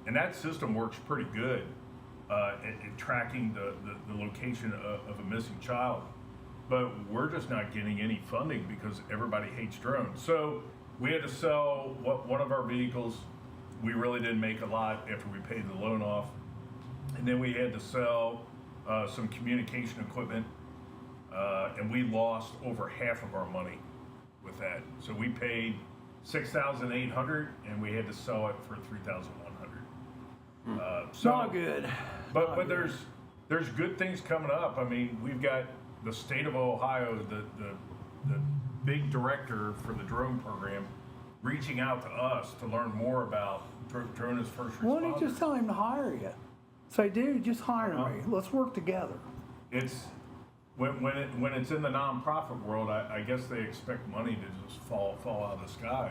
and that system works pretty good at tracking the location of a missing child. But we're just not getting any funding because everybody hates drones. So we had to sell one of our vehicles. We really didn't make a lot after we paid the loan off. And then we had to sell some communication equipment. And we lost over half of our money with that. So we paid $6,800 and we had to sell it for $3,100. So Not good. But there's good things coming up. I mean, we've got the state of Ohio, the big director for the drone program, reaching out to us to learn more about drone as first responders. Why don't you just tell him to hire you? Say, dude, just hire me. Let's work together. It's when it's in the nonprofit world, I guess they expect money to just fall out of the sky.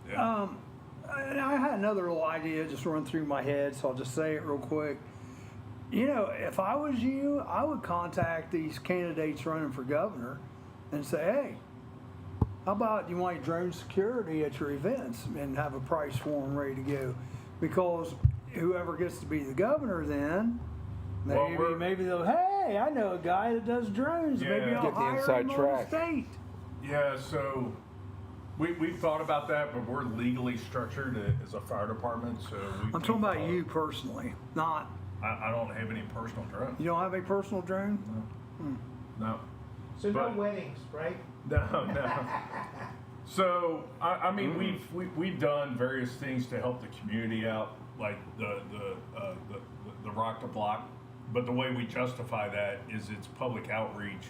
And, yeah. And I had another little idea just run through my head, so I'll just say it real quick. If I was you, I would contact these candidates running for governor and say, hey, how about you want drone security at your events and have a price for them ready to go? Because whoever gets to be the governor then, maybe they'll, hey, I know a guy that does drones. Yeah. Maybe I'll Get the hire inside him track. on the state. Yeah, so we've thought about that, but we're legally structured as a fire department, so I'm talking about you personally, not. I don't have any personal drones. You don't have a personal drone? No. So no But- weddings, right? No. So I mean, we've done various things to help the community out, like the Rock the Block. But the way we justify that is it's public outreach.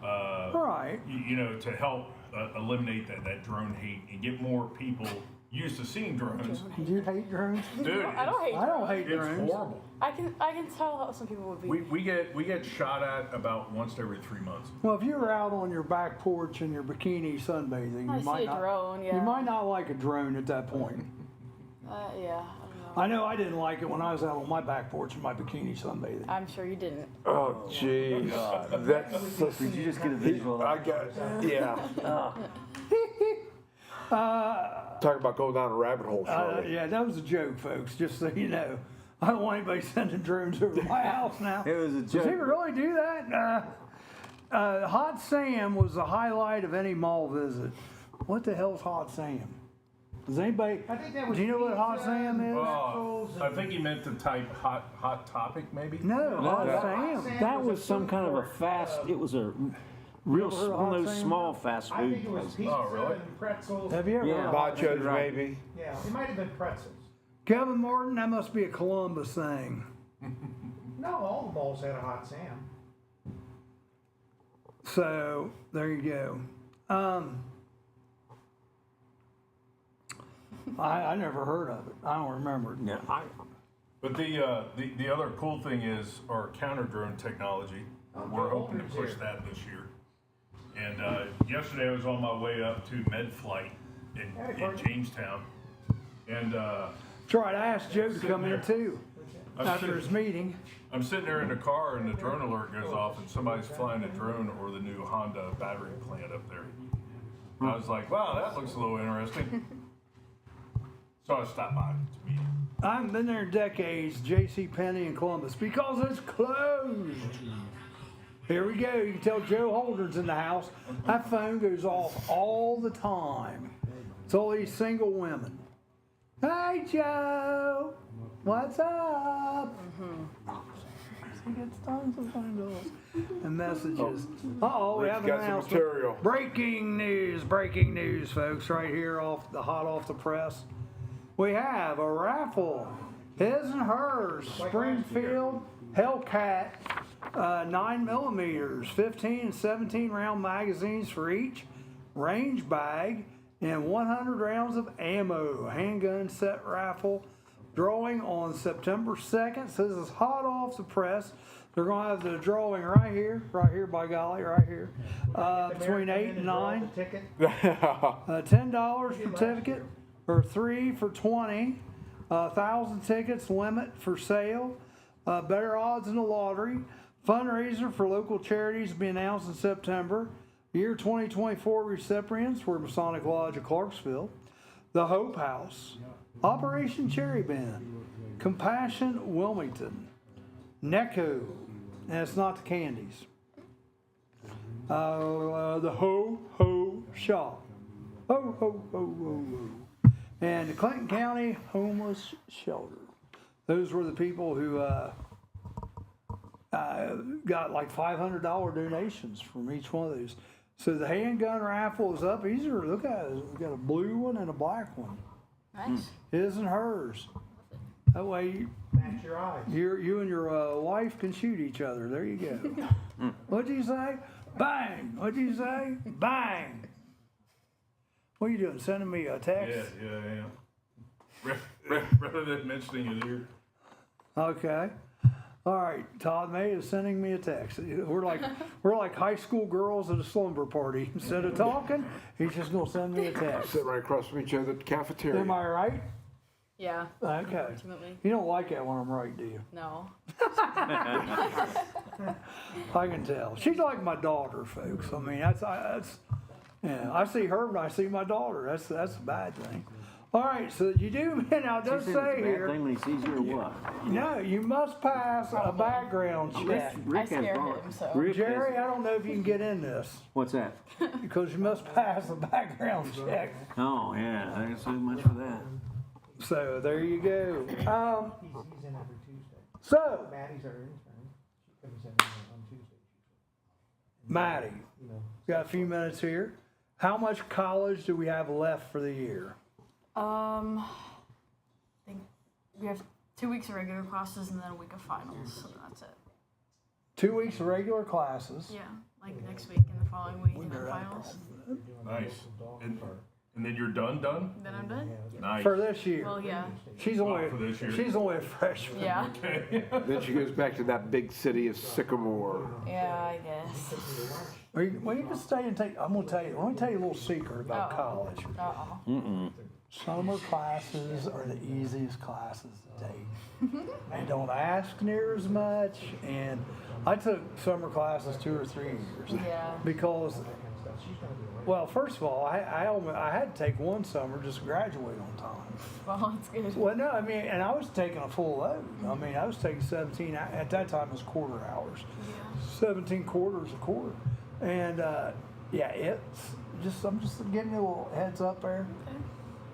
Right. You know, to help eliminate that drone hate and get more people used to seeing drones. Do you hate drones? Dude, I don't hate I don't drones. hate it's drones. horrible. I can tell how some people would be. We get shot at about once every 3 months. Well, if you were out on your back porch in your bikini sunbathing, I you see might a not. drone, yeah. You might not like a drone at that point. Yeah, I know I didn't like it when I was out on my back porch in my bikini sunbathing. I'm sure you didn't. Oh, jeez. That's so. Did you just get a visual? I got, yeah. Talk about going down a rabbit hole, Shirley. Yeah, that was a joke, folks, just so you know. I don't want anybody sending drones over my house now. It was a Does joke. he really do that? Hot Sam was the highlight of any mall visit. What the hell's Hot Sam? Does anybody, I think that was. do you know what Hot pizza Sam is? Oh, I think he meant to type hot topic maybe. No, Hot that- Sam. That was some kind of a fast. It was a real Ever heard of one of Hot those Sam? small fast I food think it was places. pizza Oh, really? and pretzels. Have you ever Yeah. heard of Hot Sam? Nachos, maybe. Yeah, it might have been pretzels. Kevin Martin, that must be a Columbus thing. No, all the malls had a Hot Sam. So, there you go. I never heard of it. I don't remember it. Yeah, But the other cool thing is our counter drone technology. We're hoping to push that this year. And yesterday I was on my way up to MedFlight in Jamestown, and That's right, I asked Joe to come in too after his meeting. I'm sitting there in the car, and the drone alert goes off, and somebody's flying a drone over the new Honda battery plant up there. And I was like, wow, that looks a little interesting. So I stopped by to meet him. I haven't been there in decades, J.C. Penney in Columbus, because it's closed. Here we go. You can tell Joe Holder's in the house. That phone goes off all the time. It's all these single women. Hey, Joe. What's up? He gets tons of phone calls and messages. Uh-oh, we Rick's have an got some announcement. material. Breaking news, folks, right here hot off the press. We have a raffle, his and hers, Springfield Hellcat 9mm, 15 and 17 round magazines for each, range bag, and 100 rounds of ammo. Handgun set raffle drawing on September 2nd. So this is hot off the press. They're going to have the drawing right here, by golly, right here, between 8 and 9. Ticket. $10 for ticket, or 3 for 20. 1,000 tickets limit for sale. Better odds in the lottery. Fundraiser for local charities to be announced in September. Year 2024 recipients were Masonic Lodge of Clarksville, the Hope House, Operation Cherry Bend, Compassion Wilmington, Necco, and it's not the candies. The Ho Ho Shop. Ho Ho Ho Ho Ho. And the Clinton County Homeless Shelter. Those were the people who got like $500 donations from each one of these. So the handgun raffle is up easier. Look at it. We've got a blue one and a black one. Nice. His and hers. That way Match your eyes. you and your wife can shoot each other. There you go. What'd you say? Bang. What'd you say? Bang. What are you doing? Sending me a text? Yeah. Rather than mentioning it here. Okay. All right. Todd May is sending me a text. We're like high school girls at a slumber party. Instead of talking, he's just gonna send me a text. Sit right across from each other at the cafeteria. Am I right? Yeah. Okay. Ultimately. You don't like that when I'm right, do you? No. I can tell. She's like my daughter, folks. I mean, that's yeah. I see her when I see my daughter. That's a bad thing. All right, so you do. Now it does say here. Bad thing when he sees you or what? No, you must pass a background check. I scare him, so. Rick Jerry, has, I don't know if you can get in this what's that? because you must pass a background check. Oh yeah, I didn't say much for that. So there you go. He's in every Tuesday. So Maddie's our intern. She comes in on Tuesday. Maddie, got a few minutes here. How much college do we have left for the year? I think we have 2 weeks of regular classes and then a week of finals, so that's it. 2 weeks of regular classes. Yeah, like next week and the following week and then finals. Nice. And then you're done? Then I'm done. Nice. For this year. Well, yeah. She's only for this year. she's only a freshman. Yeah. Then she goes back to that big city of Sycamore. Yeah, I guess. Well, you can stay and take. Let me tell you a little secret about college. Summer classes are the easiest classes to take. They don't ask near as much, and I took summer classes 2 or 3 years. Yeah. Because, well, first of all, I had to take one summer just to graduate on time. Well, that's good. Well, no, I mean, and I was taking a full load. I mean, I was taking 17, at that time it was quarter hours. Yeah. 17 quarters a quarter. And, yeah, it's just, I'm just giving you a little heads up there. Okay.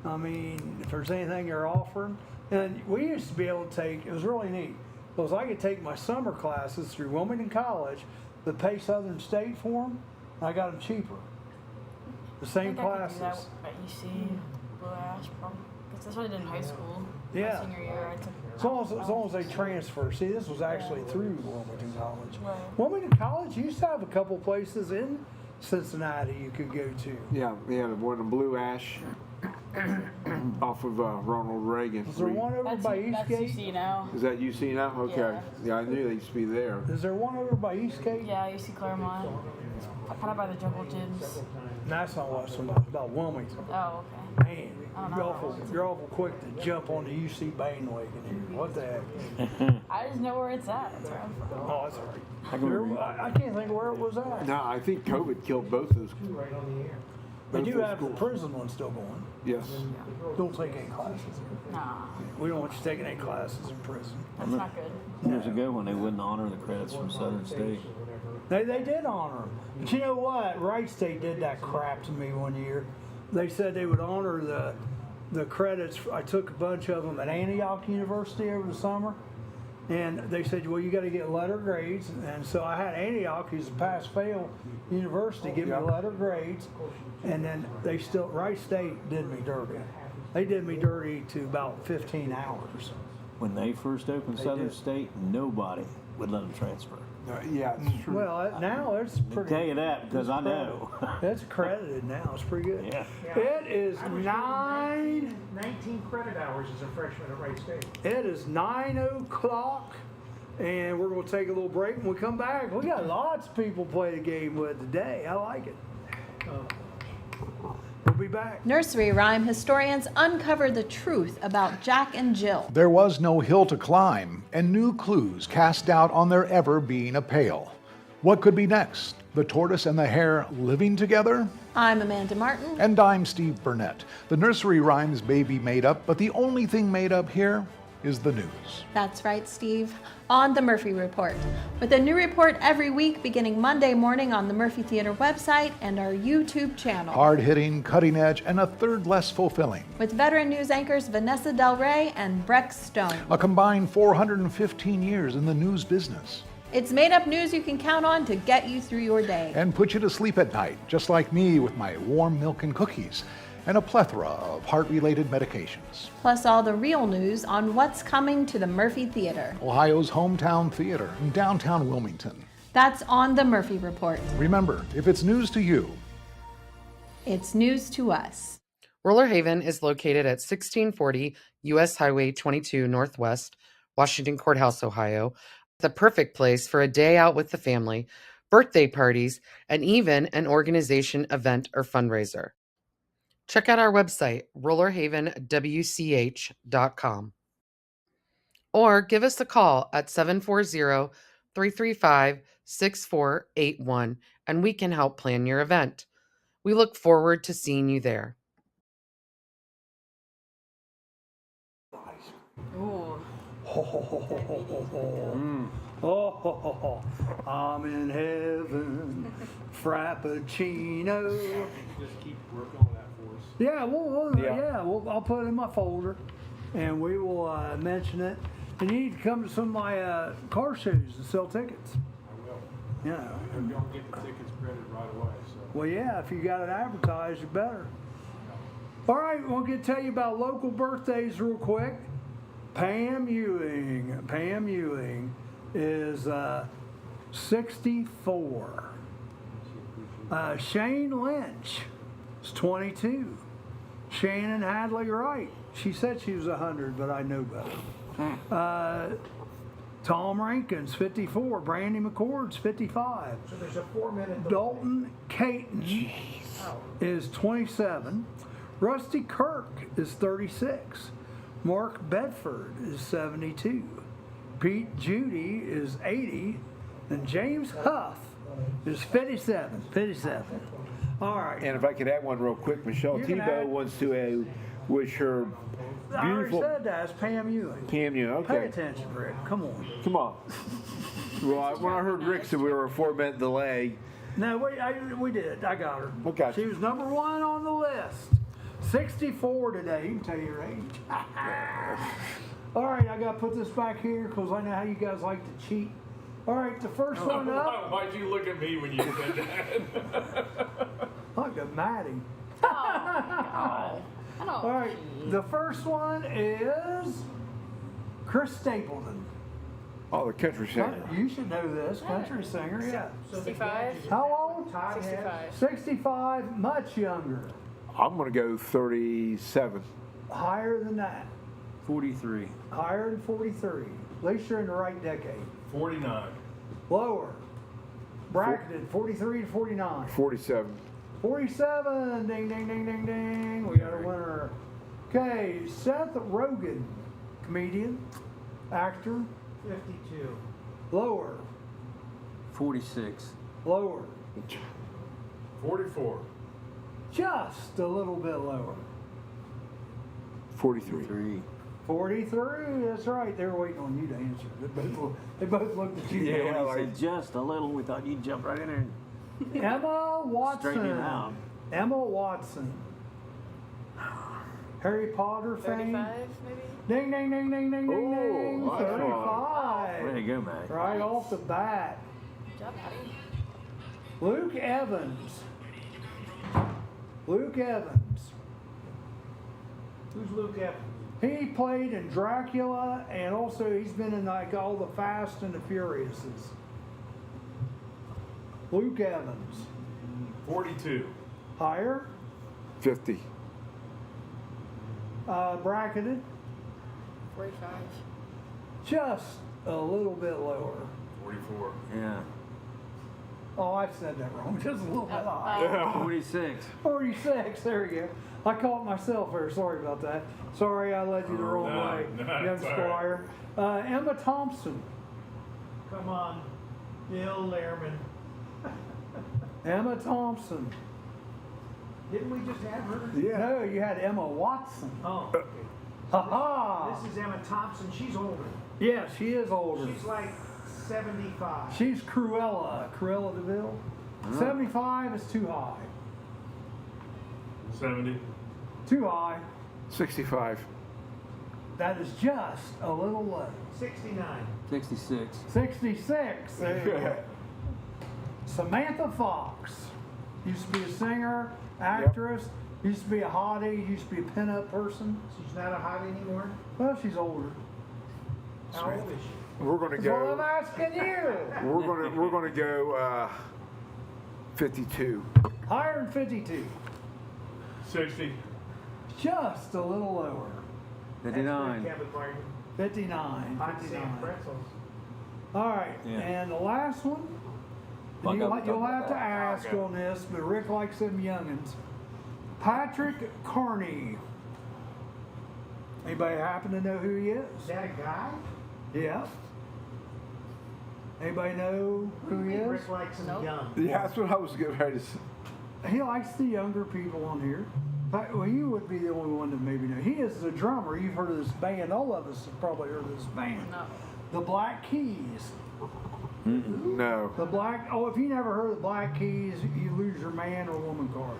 I mean, if there's anything you're offering. And we used to be able to take, it was really neat, because I could take my summer classes through Wilmington College, but pay Southern State for them, and I got them cheaper. The same classes. I could do that at UC, Blue Ash, probably. Because that's what I did in high school. Yeah. My senior year, I took. As long as they transfer. See, this was actually through Wilmington College. Right. Wilmington College used to have a couple places in Cincinnati you could go to. Yeah, the one in Blue Ash off of Ronald Reagan. Is there one over by That's Eastgate? UC now. Is that UC now? Okay. Yeah, I knew they used to be there. Is there one over by Eastgate? Yeah, UC Claremont. Kind of by the Jungle Gyms. That's not what it's about Wilmington. Oh, okay. Man, you're awful quick to jump on the UC bandwagon here. What the heck? I just know where it's at. That's where I'm from. Oh, that's all right. I can't think where it was at. No, I think COVID killed both those. They do have the prison one still going. Yes. Don't take any classes. Nah, We don't want you taking any classes in prison. that's not good. Years ago when they wouldn't honor the credits from Southern State. They did honor them. But you know what? Wright State did that crap to me one year. They said they would honor the credits. I took a bunch of them at Antioch University over the summer. And they said, well, you got to get letter grades. And so I had Antioch, who's a pass-fail university, give me letter grades. And then Wright State did me dirty. They did me dirty to about 15 hours. When they first opened Southern State, nobody would let them transfer. Yeah, it's true. Well, now it's pretty. I'll tell you that because I know. It's accredited now. It's pretty good. Yeah. It is 19 credit hours as a freshman at Wright State. It is 9 o'clock, and we're going to take a little break. When we come back, we got lots of people to play the game with today. I like it. We'll be back. Nursery rhyme historians uncover the truth about Jack and Jill. There was no hill to climb, and new clues cast doubt on there ever being a pail. What could be next? The tortoise and the hare living together? I'm Amanda Martin. And I'm Steve Burnett. The nursery rhymes may be made up, but the only thing made up here is the news. That's right, Steve. On the Murphy Report. With a new report every week beginning Monday morning on the Murphy Theater website and our YouTube channel. Hard-hitting, cutting edge, and a third less fulfilling. With veteran news anchors Vanessa Del Rey and Breck Stone. A combined 415 years in the news business. It's made up news you can count on to get you through your day. And put you to sleep at night, just like me with my warm milk and cookies. And a plethora of heart-related medications. Plus all the real news on what's coming to the Murphy Theater. Ohio's hometown theater in downtown Wilmington. That's on the Murphy Report. Remember, if it's news to you, it's news to us. Roller Haven is located at 1640 U.S. Highway 22 Northwest, Washington Courthouse, Ohio. The perfect place for a day out with the family, birthday parties, and even an organization, event, or fundraiser. Check out our website, rollerhavenwch.com. Or give us a call at 740-335-6481 and we can help plan your event. We look forward to seeing you there. Ooh. I'm in heaven, Frappuccino. Just keep working on that for us. Yeah, I'll put it in my folder, and we will mention it. And you need to come to some of my car shows and sell tickets. I will. You know. You don't get the tickets printed right away, so. Well, yeah, if you got it advertised, you better. All right, we'll tell you about local birthdays real quick. Pam Ewing. Pam Ewing is 64. Shane Lynch is 22. Shannon Hadley Wright. She said she was 100, but I know better. Tom Rankins, 54. Brandy McCord's 55. So there's a 4-minute delay. Dalton Caton is 27. Rusty Kirk is 36. Mark Bedford is 72. Pete Judy is 80. And James Huff is 57. 57. All right. And if I could add one real quick, Michelle You can Tebow add- wants to wish her I already beautiful said that. It's Pam Ewing. Pam Ewing. Pay Okay, attention, Rick. Come on. come on. Well, when I heard Rick said we were a 4-minute delay, No, we did. I got her. Okay. She was number 1 on the list. 64 today. You can tell your age. All right, I got to put this back here because I know how you guys like to cheat. All right, the first one up. Why'd you look at me when you said that? Look at Maddie. I don't. All right, the first one is Chris Stapleton. oh, the country singer. You should know this. Country singer, yeah. So the 65? gadget- How old? Todd has- 65. 65, much younger. I'm going to go 37. Higher than that. 43. Higher than 43. At least you're in the right decade. 49. Lower. Bracketed 43 to 49. 47. 47. Ding, ding, ding, ding, ding. We got a winner. Okay, Seth Rogen, comedian, actor. 52. Lower. 46. Lower. 44. Just a little bit lower. 43. 3. 43. That's right. They were waiting on you to answer. They both looked at you. Yeah, He like- said just a little. We thought you'd jump right in there and Emma Watson. straighten it out. Emma Watson. Harry Potter fame. 35, maybe? Ding, ding, ding, ding, ding, ding, ding. Oh, that's 35. Way to go, man. Right off the bat. Good job, Patty. Luke Evans. Luke Evans. Who's Luke Evans? He played in Dracula, and also he's been in like all the Fast and the Furiouses. Luke Evans. 42. Higher. 50. Bracketed. 45. Just a little bit lower. 44. Yeah. Oh, I said that wrong. Just a little bit higher. 46. 46. There we go. I caught myself there. Sorry about that. Sorry, I led you the wrong no, way, no, young it's all Squire. Emma Thompson. Come on. Bill Lehrman. Emma Thompson. Didn't we just have her? Yeah. No, you had Emma Watson. Oh, okay. Ha ha. This is Emma Thompson. She's older. Yeah, she is older. She's like 75. She's Cruella DeVille. 75 is too high. 70. Too high. 65. That is just a little low. 69. 66. 66. There you go. Samantha Fox. Used to be a singer, actress. Used to be a hottie. Used to be a pinup person. She's not a hot anymore. Well, she's older. How old is she? We're going to That's what I'm go. asking you. We're going to go 52. Higher than 52. 60. Just a little lower. That's 59. good, Kevin Martin. 59. Hot Sam 59. pretzels. All right, Yeah. and the last one, Well, you'll, no, you'll have to okay. ask on this, but Rick likes them youngins. Patrick Carney. Anybody happen to know who he is? Is that a guy? Yeah. Anybody know who he is? Rick likes him Nope. young. Yeah, that's what I was getting ready to say. He likes the younger people on here. Well, you would be the only one to maybe know. He is the drummer. You've heard of this band. All of us have probably heard of this band. No. The Black Keys. No. The Black, if you never heard of the Black Keys, you lose your man or woman card.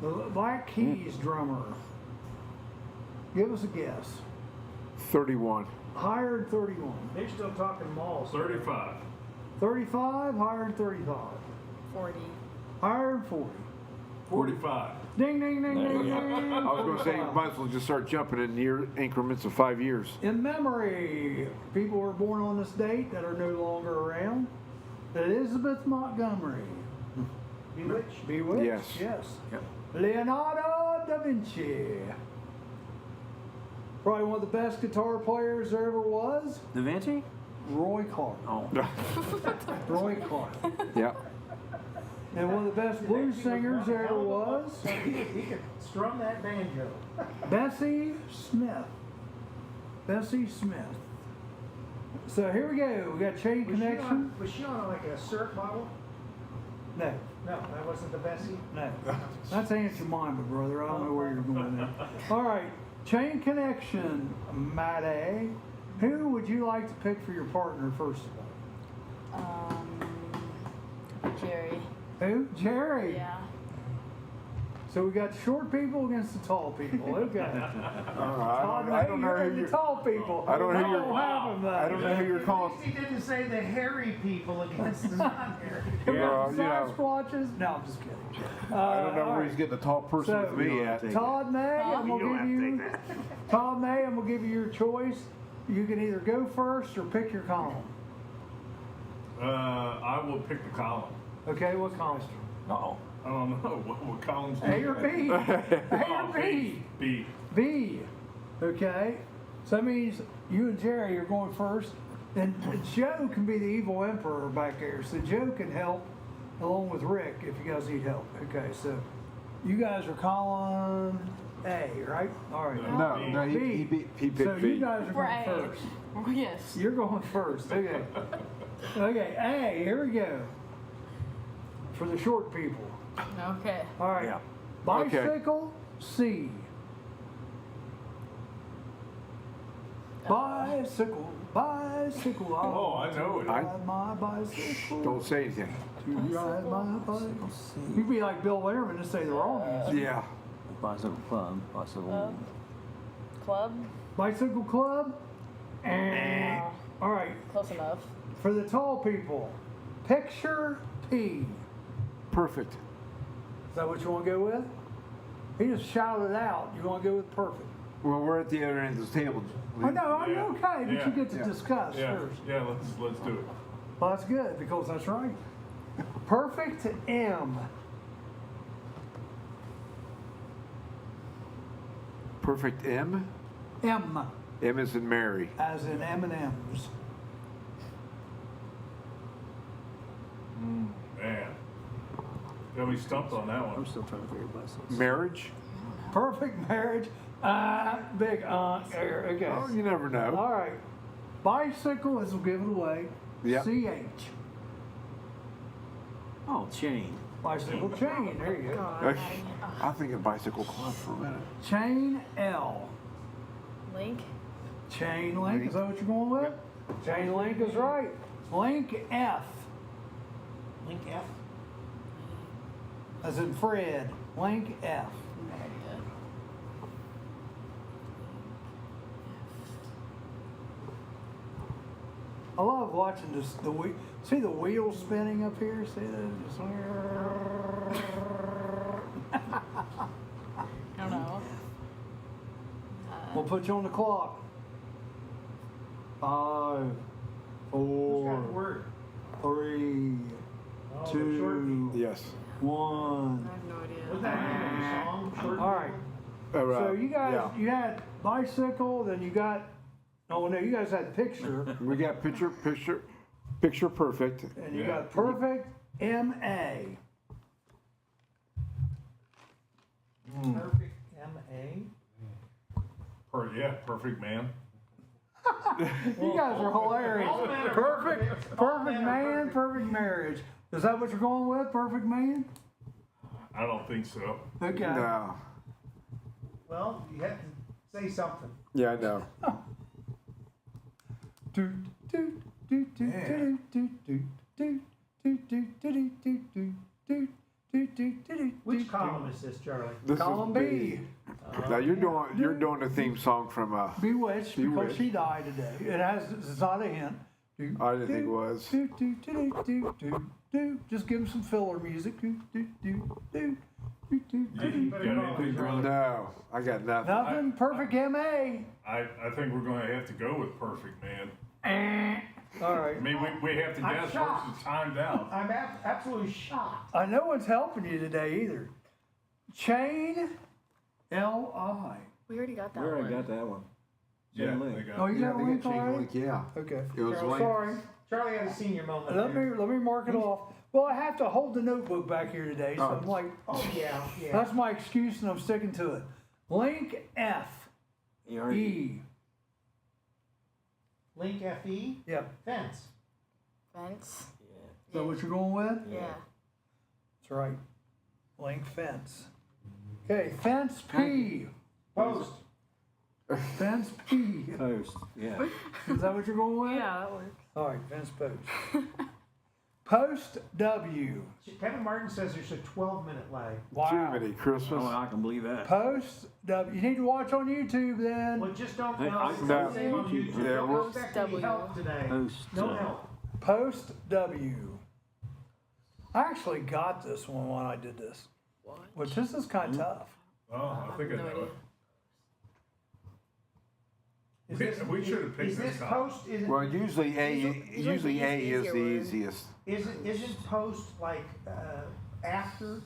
The Black Keys drummer. Give us a guess. 31. Higher than 31. They're still talking malls. 35. 35, higher than 35. 40. Higher than 40. 45. Ding, ding, ding, ding, ding. I was going to say, you might as well just start jumping in year increments of 5 years. In memory, people were born on this date that are no longer around. Elizabeth Montgomery. Bewitched. Bewitched? Yes. Yes. Yep. Leonardo da Vinci. Probably one of the best guitar players there ever was. Da Vinci? Roy Clark. Oh. Roy Clark. Yeah. And one of the best blues singers there ever was. He could strum that banjo. Bessie Smith. Bessie Smith. So here we go. We got Chain Connection. Was she on like a syrup bottle? No, No, that wasn't the Bessie. no. That's Aunt Jemima, brother. I don't know where you're going there. All right. Chain Connection, Maddie. Who would you like to pick for your partner, first of all? Jerry. Who? Jerry. Yeah. So we got short people against the tall people. Okay. I don't know you're who the you're. tall people. I don't know who I you're. don't have them, though. I don't know who you're At calling. least he didn't say the hairy people against the non-hairy. We got Well, the you know. Sasquatches. No, I'm just kidding. I don't know all where right. he's getting the tall person So, with me at. Todd May, I'm You don't gonna have give to you. take that. Todd May, I'm gonna give you your choice. You can either go first or pick your column. I will pick the column. Okay, what column? Uh-oh. I don't know what columns. A or B? A or B? B. B. Okay. So that means you and Jerry are going first. And Joe can be the evil emperor back there. So Joe can help along with Rick if you guys need help. Okay, so you guys are calling A, right? All right. No, he picked So B. you guys are We're going A. first. Yes. You're going first. Okay. Okay, A, here we go. For the short people. Okay. All right. Yeah. Bicycle, C. Bicycle, bicycle. Oh, I know it. Ride my bicycle. Don't say anything. To ride my bicycle. You'd be like Bill Lehrman to say the wrong answer. Yeah. Bicycle club. Bicycle. Club. Bicycle club. And all right, Close enough. for the tall people, picture P. Perfect. Is that what you want to go with? He just shouted it out. You want to go with perfect? Well, we're at the other end of the table. Oh no, I'm Yeah. okay, but Yeah. you get to Yeah. discuss Yeah. first. Yeah. Let's do it. Well, that's good because that's right. Perfect M. Perfect M. M M is in Mary. as in M&M's. Man. Got me stumped on that I'm one. still trying to figure bicycles. Marriage. Perfect marriage. Big there. Okay. Oh, you never know. All right. Bicycle, as we'll give it away. Yep. CH. Oh, chain. Bicycle chain. There you go. I'm thinking bicycle club for a minute. Chain L. Link. Chain link. Is that what you're going with? Chain link is right. Link F. Link F. As in Fred. Link F. I love watching this. See the wheels spinning up here. See that? Just, I don't know. we'll put you on the clock. 5, Who's got the 4, word? 3, Oh, the short 2, Yes. 1. I have no idea. Wasn't that the name of the song? Short All right. So you guys, yeah. you had bicycle, then you got. Oh no, you guys had picture, We got picture perfect. and you Yeah. got perfect M.A. Perfect M.A. Perfect man. You guys are hilarious. all men are Perfect all men are man, perfect marriage. Is that what you're going with? Perfect man? I don't think so. Okay. No. Well, you have to say something. Yeah, I know. Do, do, do, do, do, do, do, do, do, do, do, do, do, do, do, do, do. Which column is this, Charlie? This Column is B. Now you're doing the theme song from Bewitched because Bewitched. she died today. It has. It's not a hint. I didn't think it was. Just give him some filler music. You got anything, brother? No, I got nothing. Nothing. Perfect MA. I think we're going to have to go with perfect, man. All right. I mean, we have to guess shocked. versus timed out. I'm absolutely shocked. No one's helping you today either. Chain L-I. We already got that We already one. got that one. Yeah, Link. they got Oh, you Yeah, got a they link got changed already? link, yeah. Okay. It was Charlie, link. Sorry. Charlie had a senior moment. Let there. me mark it off. Well, I have to hold the notebook back here today, so Oh. I'm like, Oh, yeah. that's my excuse, and I'm sticking to it. Link F You already, E. Link FE, Yep. fence. Fence. Is that what you're going with? Yeah. That's right. Link fence. Okay, fence P. Post. Fence P. post. Yeah. Is that what you're going with? Yeah, that works. All right, fence post. Post W. Kevin Martin says there's a 12-minute lag. Wow. Jiminy Christmas. Oh, I can believe that. Post W. You need to watch on YouTube then. Well, just don't. Hey, I- don't say on YouTube. Yeah, Don't we're- expect any help today. Post. No help. Post W. I actually got this one when I did this, What? which this is kind of tough. Oh, I think I no know idea. it. Is We- this- we should have picked Is this this cop. post? Is it, Well, usually A is the easier word. easiest. isn't post like after?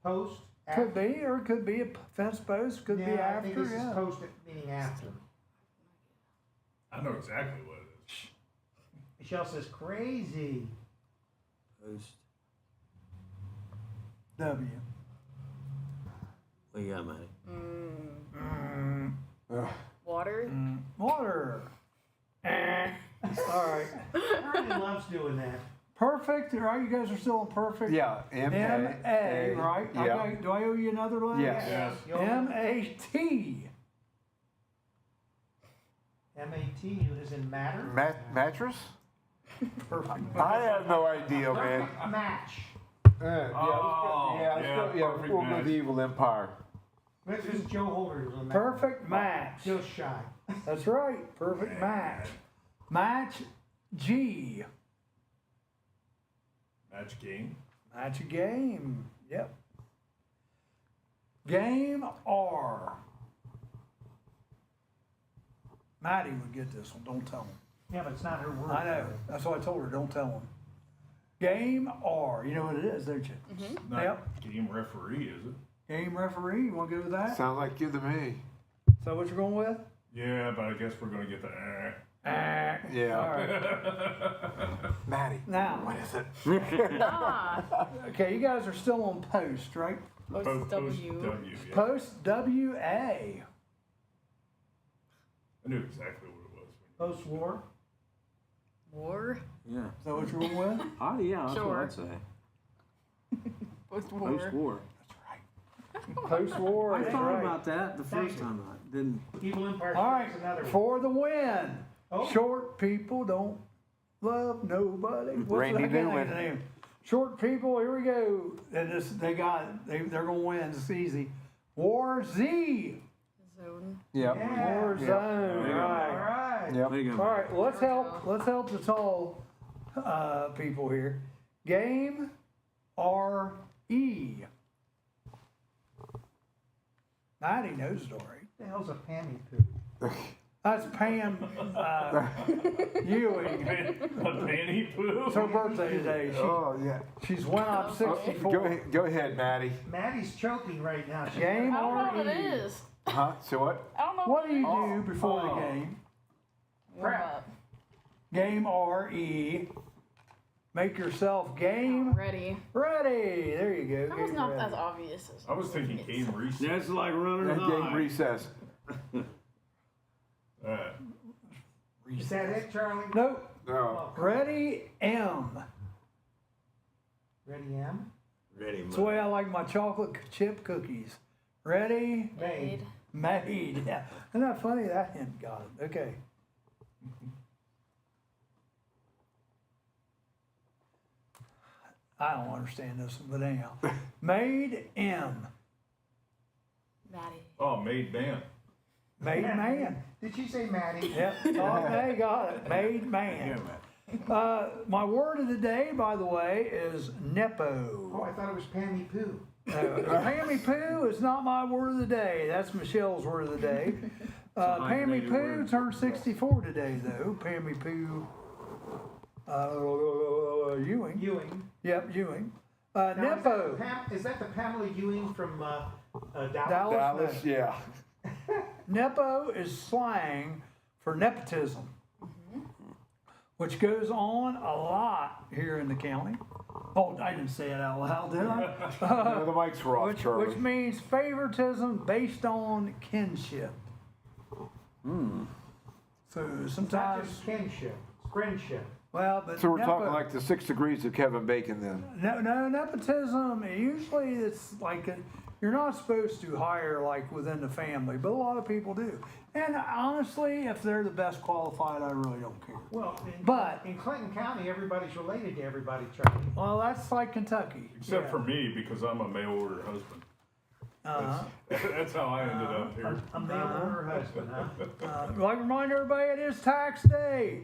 Post. Could be, or it could be a fence post, could be Yeah, I after, think this yeah. is post meaning after. I know exactly what it is. Michelle says crazy. Post. W. What you got, Matty? Water. Water. All right. Charlie loves doing that. Perfect, right? You guys are still on perfect? Yeah, M-A, right? Yeah. Do I owe you another letter? Yes. Yes. M-A-T. M-A-T is in matter. Mattress? Perfect. I have no idea, man. Match. Oh, yeah, perfect we'll go match. the Evil Empire. This is Joe Holder who's on that. Perfect match. Just shy. That's right. Perfect match. Match G. Match game. Match a game. Yep. Game R. Maddie would get this one. Don't tell him. Yeah, but it's not her word. I know. That's why I told her. Don't tell him. Game R. You know what it is, don't you? Not Yep. game referee, is it? Game referee. You want to go with that? Sounds like you to me. Is that what you're going with? Yeah, but I guess we're going to get the Yeah. All right. Maddie. Now, What is it? Nah. okay, you guys are still on post, right? Post W. W, yeah. Post W-A. I knew exactly what it was. Post-war. War. Yeah. Is that what you're going with? Oh, yeah, that's Sure. what I'd say. Post war. Post-war. Post-war. I that's thought right. about that the Thank first you. time I didn't. Evil Empire All right, is another one. for the win. Oh. Short people don't love nobody. Randy I can't think of Newman. the name. Short people, here we go. And this, they're gonna win. It's easy. War Z. Zone. Yep. Yeah. War Yeah. zone. All Right. right. Yep. There you go. All right. Let's help the tall people here. Game R E. Maddie knows it already. What the hell's a panty poo? That's Pam Ewing. A panty poo? It's her birthday today. Oh, yeah. She's when I'm 64. Go ahead, Maddie. Maddie's choking right now. She's Game I don't know what R it E. is. Huh? So what? I don't know What do you Oh. do before Oh. the game? Warm up. Game R E. Make yourself game Ready. ready. There you go. That was Game not ready. as obvious as I was thinking game reset. That's like running And an game eye. recess. Is that it, Charlie? Nope. No. Ready M. Ready, M? Ready, That's the way I like my chocolate chip cookies. Ready, Made. made. Yeah. Isn't that funny? That hint got it. Okay. I don't understand this one, but anyhow. Made M. Maddie. Oh, made band. Made man. Did she say Maddie? Yep, they got it. Made man. My word of the day, by the way, is Nepo. Oh, I thought it was Pammy Poo. Pammy Poo is not my word of the day. That's Michelle's word of the day. Pammy Poo turned 64 today, though. Pammy Poo Ewing. Ewing. Yep, Ewing. Now, Nepo. Is that the Pamela Ewing from Dallas? Dallas, no. Yeah. Nepo is slang for nepotism, which goes on a lot here in the county. Oh, I didn't say it out loud, did I? No, the mics were off, Charlie. Which means favoritism based on kinship. So Not sometimes, just kinship, it's friendship. well, but So we're talking like the 6 degrees of Kevin Bacon then. no, nepotism. Usually, it's like you're not supposed to hire like within the family, but a lot of people do. And honestly, if they're the best qualified, I really don't care. Well, But in Clinton County, everybody's related to everybody, Charlie. well, that's like Kentucky. Except for me, because I'm a mail order husband. That's how I ended up here. A mail order husband, huh? I'd like to remind everybody it is tax day,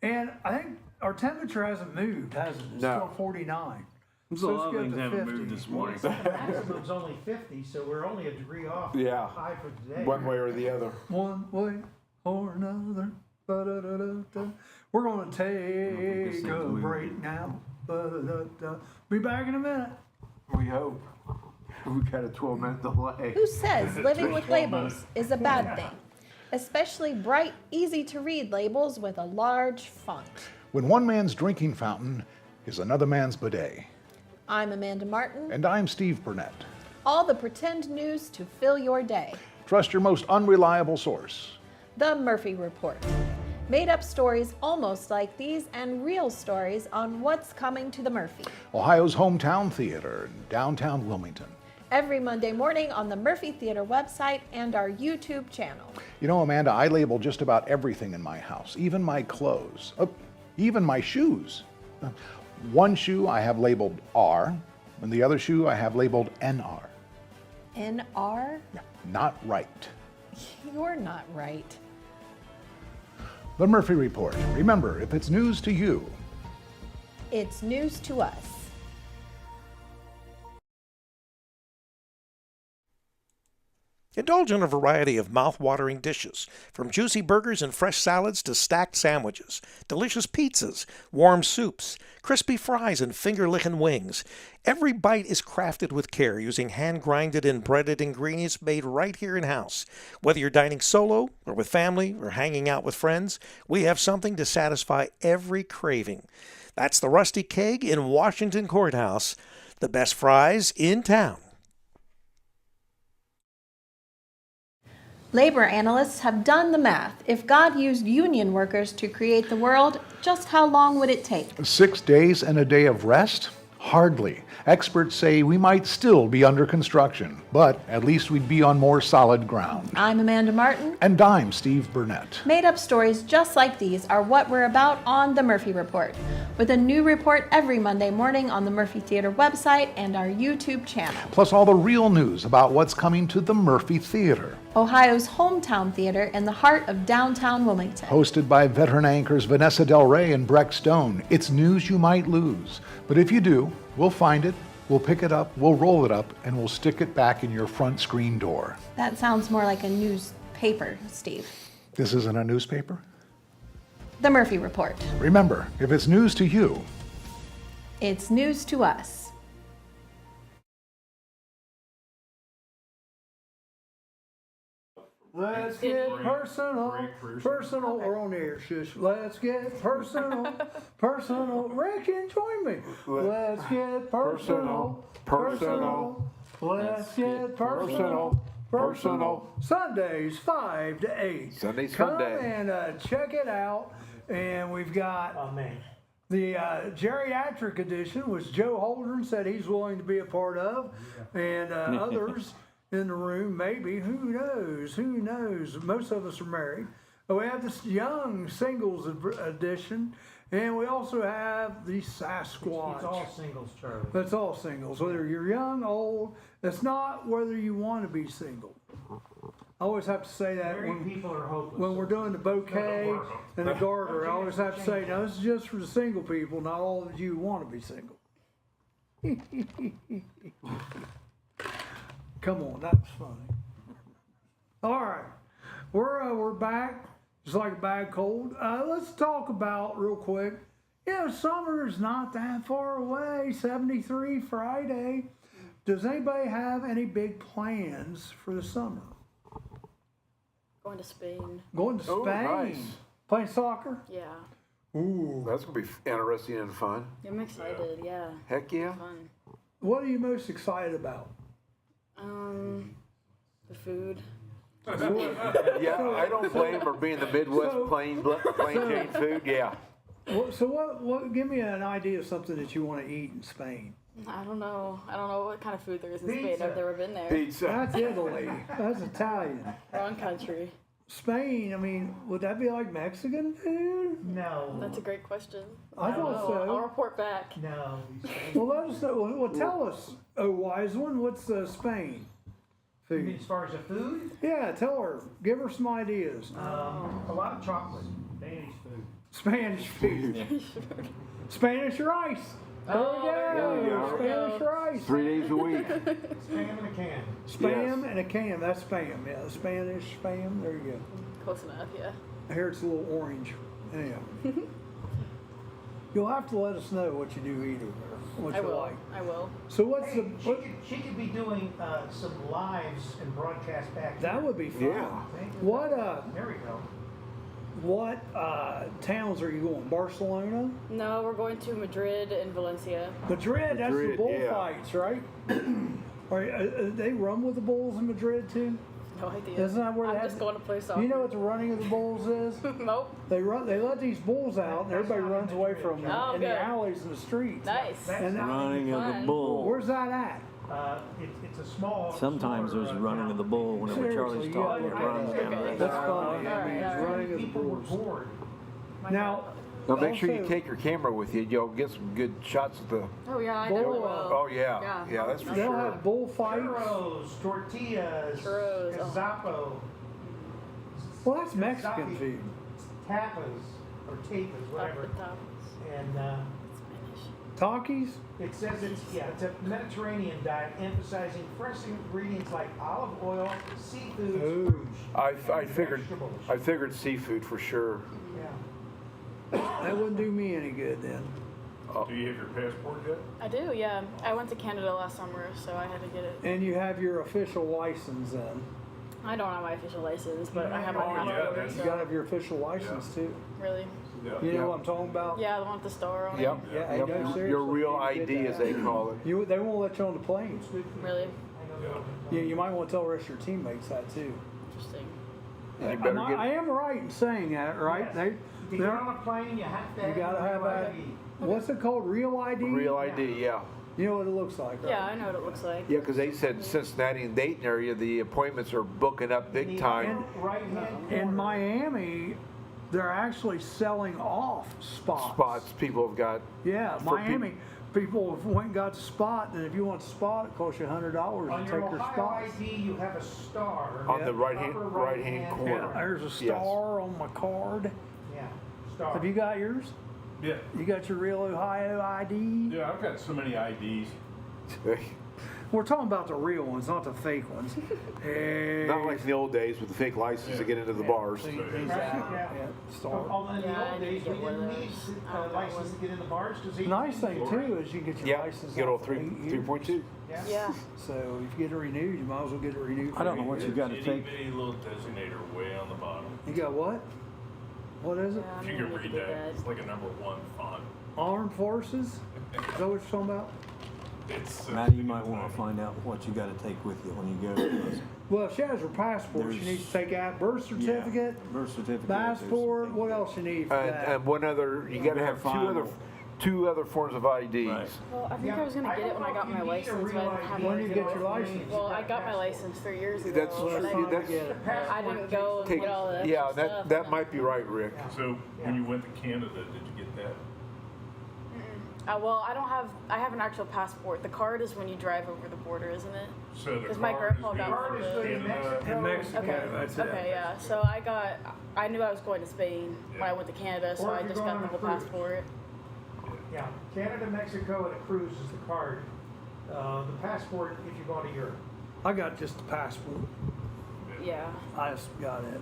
and I think our temperature hasn't moved, has it? It's No. still 49. There's So a let's lot of go things to haven't 50. moved this morning. The maximum's only 50, so we're only a degree off. Yeah. High for today. One way or the other. One way or another. Ba-da-da-da-da. We're going to take a break now. Ba-da-da-da. Be back in a minute. We hope. We got a 12-minute delay. Who says living with labels is a bad thing? Especially bright, easy to read labels with a large font. When one man's drinking fountain is another man's bidet. I'm Amanda Martin. And I'm Steve Burnett. All the pretend news to fill your day. Trust your most unreliable source. The Murphy Report. Made up stories almost like these and real stories on what's coming to the Murphy. Ohio's hometown theater in downtown Wilmington. Every Monday morning on the Murphy Theater website and our YouTube channel. You know, Amanda, I label just about everything in my house, even my clothes, even my shoes. One shoe I have labeled R, and the other shoe I have labeled NR. NR? Not right. You're not right. The Murphy Report. Remember, if it's news to you, It's news to us. Indulge in a variety of mouth-watering dishes, from juicy burgers and fresh salads to stacked sandwiches, delicious pizzas, warm soups, crispy fries, and finger-licking wings. Every bite is crafted with care using hand-grinded and breaded ingredients made right here in-house. Whether you're dining solo or with family or hanging out with friends, we have something to satisfy every craving. That's the Rusty Keg in Washington Courthouse, the best fries in town. Labor analysts have done the math. If God used union workers to create the world, just how long would it take? 6 days and a day of rest? Hardly. Experts say we might still be under construction, but at least we'd be on more solid ground. I'm Amanda Martin. And I'm Steve Burnett. Made up stories just like these are what we're about on the Murphy Report, with a new report every Monday morning on the Murphy Theater website and our YouTube channel. Plus all the real news about what's coming to the Murphy Theater. Ohio's hometown theater in the heart of downtown Wilmington. Hosted by veteran anchors Vanessa Del Rey and Breck Stone. It's news you might lose. But if you do, we'll find it, we'll pick it up, we'll roll it up, and we'll stick it back in your front screen door. That sounds more like a newspaper, Steve. This isn't a newspaper? The Murphy Report. Remember, if it's news to you, It's news to us. Let's get personal, personal. We're on the air, shush. Let's get personal, personal. Rick, join me. Let's get personal, personal. Let's get personal, personal. Sundays 5 to 8. Sundays Come Sunday. and check it out. And we've got the geriatric edition, which Joe Holdren said he's willing to be a part of, and others in the room, maybe. Who knows? Who knows? Most of us are married. But we have this young singles edition, and we also have the Sasquatch. It's all singles, Charlie. That's all singles. Whether you're young, old, it's not whether you want to be single. always have to say that Married when, people are hopeless. when we're doing the bouquet work. and the garter. I always have to say, no, this is just for the single people. Not all of you want to be single. Come on, that was funny. All right, we're back, just like a bad cold. Let's talk about real quick. Summer's not that far away. 73 Friday. Does anybody have any big plans for the summer? Going to Spain. Going to Spain? Oh, nice. Playing soccer? Yeah. Ooh. That's gonna be interesting and fun. I'm excited. Yeah. Heck yeah. Fun. What are you most excited about? The food. Yeah, I don't blame her being the Midwest plain Jane food. Yeah. So what? Give me an idea of something that you want to eat in Spain. I don't know. I don't know what kind of food there is in Spain. Pizza. I've never been there. Pizza. That's Italy. That's Italian. Wrong country. Spain. I mean, would that be like Mexican food? No. That's a great question. I don't thought know. so. I'll report back. No. Well, let us know. Well, tell us, oh wise one, what's Spain You mean food? as far as the food? Yeah, tell her. Give her some ideas. A lot of chocolate. Danish food. Spanish food. Spanish rice. There we there you go. go. Spanish rice. 3 days a week. Spam in a can. Spam Yes. and a can. That's spam. Yeah, Spanish spam. There you Close enough, yeah. go. Here it's a little orange. Anyhow. You'll have to let us know what you do eat over there. What I you will. like. I will. So what's Hey, the she could be doing some lives and broadcast back that here. would be fun. Yeah. See? What There we go. what towns are you going? Barcelona? No, we're going to Madrid and Valencia. Madrid, that's the Madrid, bullfights, right? They run with the bulls in Madrid too? No idea. Isn't that where I'm they have just going to play soccer. You know what the running of the bulls is? Nope. They let these bulls out and everybody runs away from them Oh, in the good. alleys and the streets. Nice. And Running of the Fun. bull. where's that at? It's a small. Sometimes smaller, there's running of the bull whenever Seriously, Charlie's yeah, talking. It okay. runs down Okay. there. That's funny. I mean, Alright, running of the People were bulls. bored. Now, Now make sure you also- take your camera with you. You'll get some good shots of the. Oh yeah, I definitely will. Oh yeah, yeah, that's for they'll sure. have bullfights. Churros, tortillas, Churros, oh. gazpacho, Well, that's Mexican food. tapas, or tapas, Up whatever. the top. And Spanish. Takis? it says it's a Mediterranean diet emphasizing fresh ingredients like olive oil, seafood, Ooh. I and figured vegetables. seafood for sure. Yeah. That wouldn't do me any good then. Do you have your passport yet? I do, yeah. I went to Canada last summer, so I had to get it. And you have your official license then. I don't have my official license, but I have my Oh, yeah, passport. that's- You gotta have your official license too. Really? Yeah. You know Yeah. what I'm talking about? Yeah, the one with the star on Yep. Yeah, I yep. know, seriously, Your real you need to ID, get as that. they call it. They won't let you on the plane. it. Really? You might want to tell the rest of your teammates that too. Interesting. You better I get. am right in saying that, right? Yes. To get they're- on a plane, you have to you have gotta your have real that. ID. What's it called? Real ID? Real ID, yeah. You know what it looks like, right? Yeah, I know what it looks like. Yeah, because they said Cincinnati and Dayton area, the appointments are booking up big The time. upper right-hand In corner. Miami, they're actually selling off Spots people have got. Yeah, for Miami. People have went and got the spot, and if you want the spot, it costs you $100 to On take your your Ohio spot. ID, you have a star. On the right Upper hand corner. Yeah, there's a star on my card. Yeah, star. Have you got yours? Yeah. You got your real Ohio ID? Yeah, I've got so many IDs. We're talking about the real ones, not the fake ones. Hey. Not like in the old days with the fake license to get into the bars. See, Right, exactly. yeah. Yeah, star. Although in the Yeah, I old need to days, we get one of didn't need those. a license to get in the bars because Nice thing too is you get your Yeah, license get all out for 8 years. 3.2. Yeah. So if you get it renewed, you might as well get it renewed. For I don't know 8 what you years. got to Itty take. bitty little designator way on the bottom. You got what? What is it? Yeah, I'm If you gonna can need read to do that, it's like a number 1 font. Armed Forces? Is that what you're talking about? It's Maddie, you might want to find out what you got to take with you when you go. Well, if she has her passport, she There's- needs to take out birth certificate, Birth certificate. passport. What else you need for that? And one other, you got to have two other forms of IDs. Right. Well, I think I was gonna get it when I got my license, but I didn't have When it. you get your license? Well, I got my license 3 years ago. That's but true. I, That's I didn't go and take, get all that. yeah, extra stuff, that and might be right, Rick. So when you went to Canada, did you get that? Well, I have an actual passport. The card is when you drive over the border, isn't it? So the Because my card grandpa is got Card is good in Canada. Mexico. In Mexico, Okay. that's it. Okay, yeah. So I knew I was going to Spain when I went to Canada, so Or if I you're just going got the on a whole cruise. passport. Yeah, Canada, Mexico, and a cruise is the card. The passport if you're going to Europe. I got just the passport. Yeah. I just got it.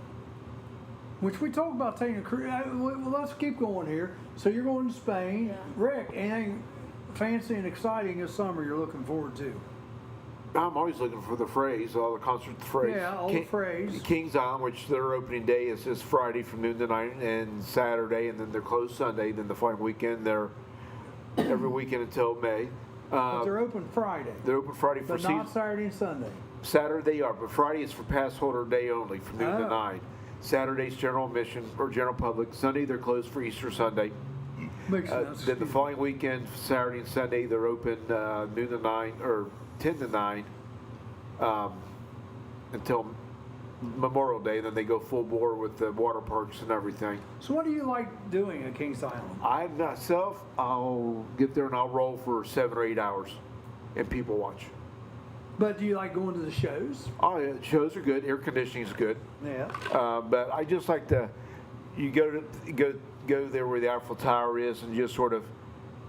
Which we talked about taking a cruise. Well, let's keep going here. So you're going to Spain. Yeah. Rick, anything fancy and exciting this summer you're looking forward to? I'm always looking for the Phrase, all the concert Phrase. Yeah, all the Phrase. Kings Island, which their opening day is this Friday from noon to 9 and Saturday, and then they're closed Sunday. Then the following weekend, they're every weekend until May. But they're open Friday, They're open Friday for but season. not Saturday and Sunday. Saturday they are, but Friday is for pass holder day only from noon to Oh. 9. Saturday's general admission or general public. Sunday they're closed for Easter Sunday. Makes sense. Then the following weekend, Saturday and Sunday, they're open noon to 9 or 10 to 9 until Memorial Day. Then they go full bore with the water parks and everything. So what do you like doing at Kings Island? I myself, I'll get there and I'll roll for 7 or 8 hours and people watch. But do you like going to the shows? Oh yeah, shows are good. Air conditioning is good. Yeah. But I just like to, you go there where the Eiffel Tower is and just sort of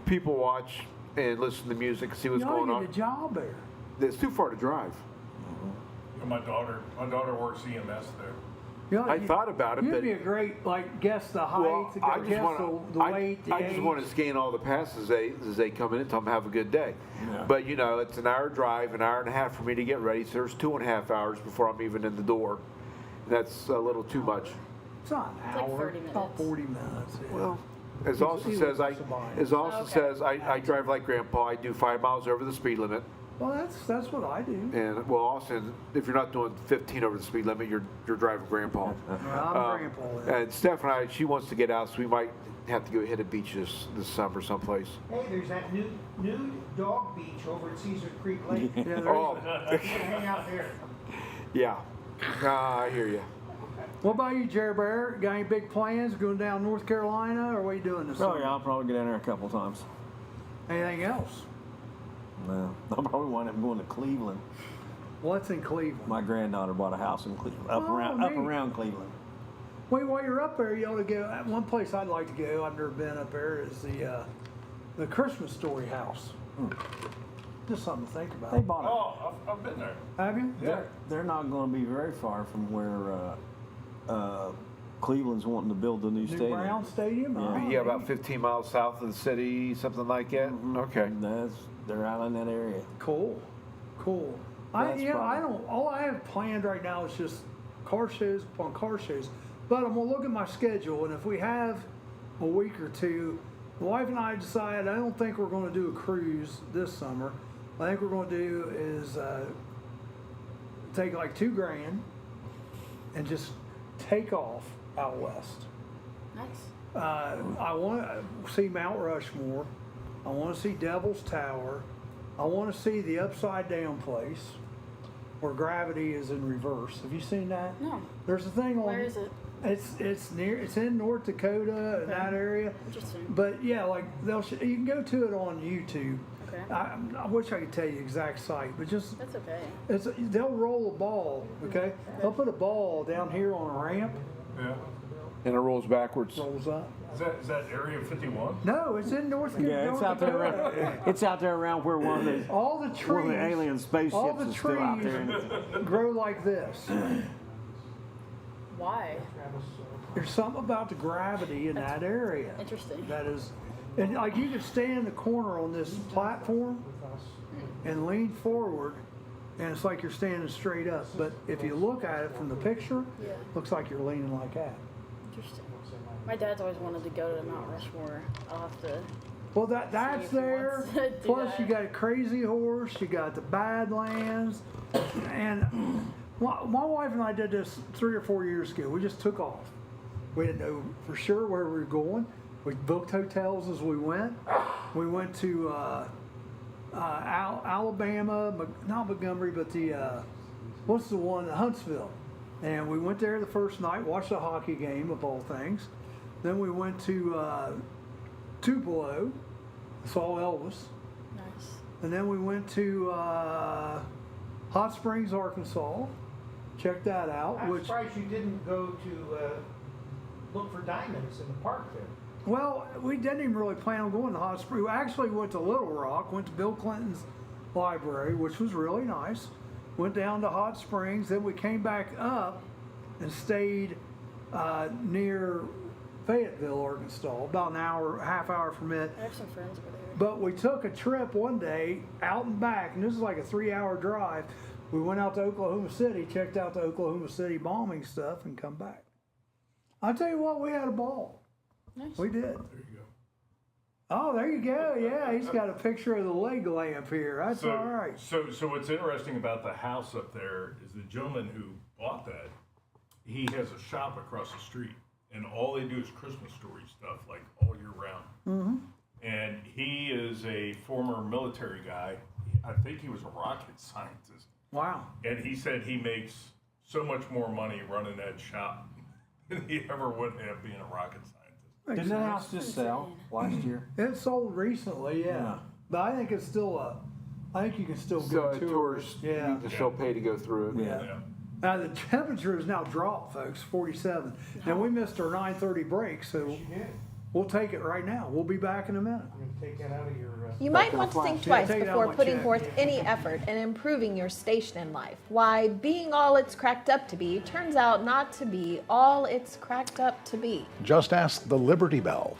people watch and listen to music and see what's You ought going to on. get a job there. It's too far to drive. And my daughter works EMS there. You ought to- I thought about it, You'd but be a great, like, guess the height, well, I guess just want the to. weight, the I just age. want to scan all the passes as they come in and tell them have a good day. Yeah. But you know, it's an hour drive, an hour and a half for me to get ready. So there's 2.5 hours before I'm even in the door. That's a little too much. It's not an It's like hour. 30 About minutes. 40 minutes. Yeah. Well, as He also was says Okay. says I drive like Grandpa. I do 5 miles over the speed limit. Well, that's what I do. And well, Austin, if you're not doing 15 over the speed limit, you're driving Grandpa. I'm Grandpa. then. And Steph and I, she wants to get out, so we might have to go hit a beach this summer someplace. Hey, there's that nude dog beach over at Cedar Creek Lake. Yeah, there's Oh, You can hang out there. yeah. I hear you. What about you, Jerry Bear? Got any big plans going down North Carolina, or what are you doing this Oh summer? yeah, I'll probably get in there a couple times. Anything else? No, I'll probably wind up going to Cleveland. What's in Cleveland? My granddaughter bought a house in Cleveland, up Oh, neat. around Cleveland. Wait, while you're up there, you ought to go. One place I'd like to go, I've never been up there, is the Christmas Story house. Just something to think about. They bought it. Oh, I've been there. Have you? Yeah. They're not going to be very far from where Cleveland's wanting to build the new New stadium. Brown Stadium? Yeah. Oh, Yeah, about 15 miles south of the city, something like that. Okay. They're out in that area. Cool. Cool. That's All I have planned right now is just car shows upon car shows. But I'm gonna look at my schedule, and if we have a week or two, the wife and I decided I don't think we're gonna do a cruise this summer. I think we're gonna do is take like $2,000 and just take off out west. Nice. I want to see Mount Rushmore. I want to see Devil's Tower. I want to see the Upside Down place where gravity is in reverse. Have you seen that? No. There's a thing on. Where is it? It's in North Dakota in that area. Interesting. But yeah, like you can go to it on YouTube. Okay. I wish I could tell you the exact site, but just That's okay. they'll roll a ball. Okay, they'll put a ball down here on a ramp, Yeah. And it rolls backwards. rolls up. Is that Area 51? No, it's in North Yeah, North it's out there Dakota. around. It's out there around where one of the All the trees, alien spaceships all the is still out trees there. grow like this. Why? There's something about the gravity in that area. Interesting. That is, and like you could stand in the corner on this platform and lean forward, and it's like you're standing straight up. But if you look at it from the picture, Yeah. looks like you're leaning like that. Interesting. My dad's always wanted to go to Mount Rushmore. I'll have to. Well, that's if he there. wants to do Plus, that. you got a Crazy Horse, you got the Badlands, and my wife and I did this 3 or 4 years ago. We just took off. We didn't know for sure where we were going. We booked hotels as we went. We went to Alabama, not Montgomery, but what's the one, Huntsville. And we went there the first night, watched a hockey game of all things. Then we went to Tupelo, Saw Elvis. Nice. And then we went to Hot Springs, Arkansas. Checked that out. I'm Which, surprised you didn't go to look for diamonds in the park there. well, we didn't even really plan on going to Hot Springs. We actually went to Little Rock, went to Bill Clinton's library, which was really nice. Went down to Hot Springs, then we came back up and stayed near Fayetteville, Arkansas, about an hour, half hour from it. I have some friends over there. But we took a trip one day out and back, and this is like a 3-hour drive. We went out to Oklahoma City, checked out the Oklahoma City bombing stuff, and come back. I'll tell you what, we had a ball. Nice. We did. There you go. Oh, there you go. Yeah, he's got a picture of the leg lamp here. That's all right. So what's interesting about the house up there is the gentleman who bought that, he has a shop across the street, and all they do is Christmas story stuff, like all year round. Mm-hmm. And he is a former military guy. I think he was a rocket scientist. Wow. And he said he makes so much more money running that shop than he ever would have being a rocket scientist. Makes Didn't that sense. house just sell last year? It sold recently, yeah. But I think it's still I think you can still So go a tours. tourist, Yeah. you can still pay to go through it. Yeah. Now the temperature has now dropped, folks, 47. And we missed our 9:30 break, so You did. we'll take it right now. We'll be back in a minute. I'm going to take that out of your. You might want to think Yeah, twice take it out before my putting check. forth any effort in improving your station in life. Why, being all it's cracked up to be turns out not to be all it's cracked up to be. Just ask the Liberty Bell.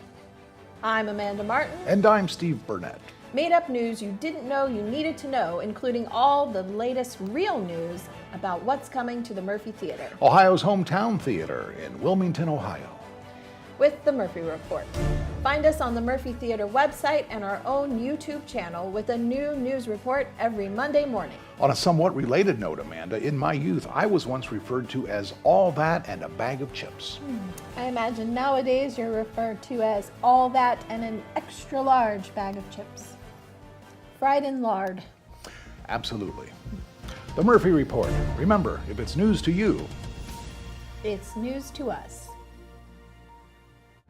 I'm Amanda Martin. And I'm Steve Burnett. Made up news you didn't know you needed to know, including all the latest real news about what's coming to the Murphy Theater. Ohio's hometown theater in Wilmington, Ohio. With the Murphy Report. Find us on the Murphy Theater website and our own YouTube channel with a new news report every Monday morning. On a somewhat related note, Amanda, in my youth, I was once referred to as all that and a bag of chips. I imagine nowadays you're referred to as all that and an extra large bag of chips. Fried in lard. Absolutely. The Murphy Report. Remember, if it's news to you, It's news to us.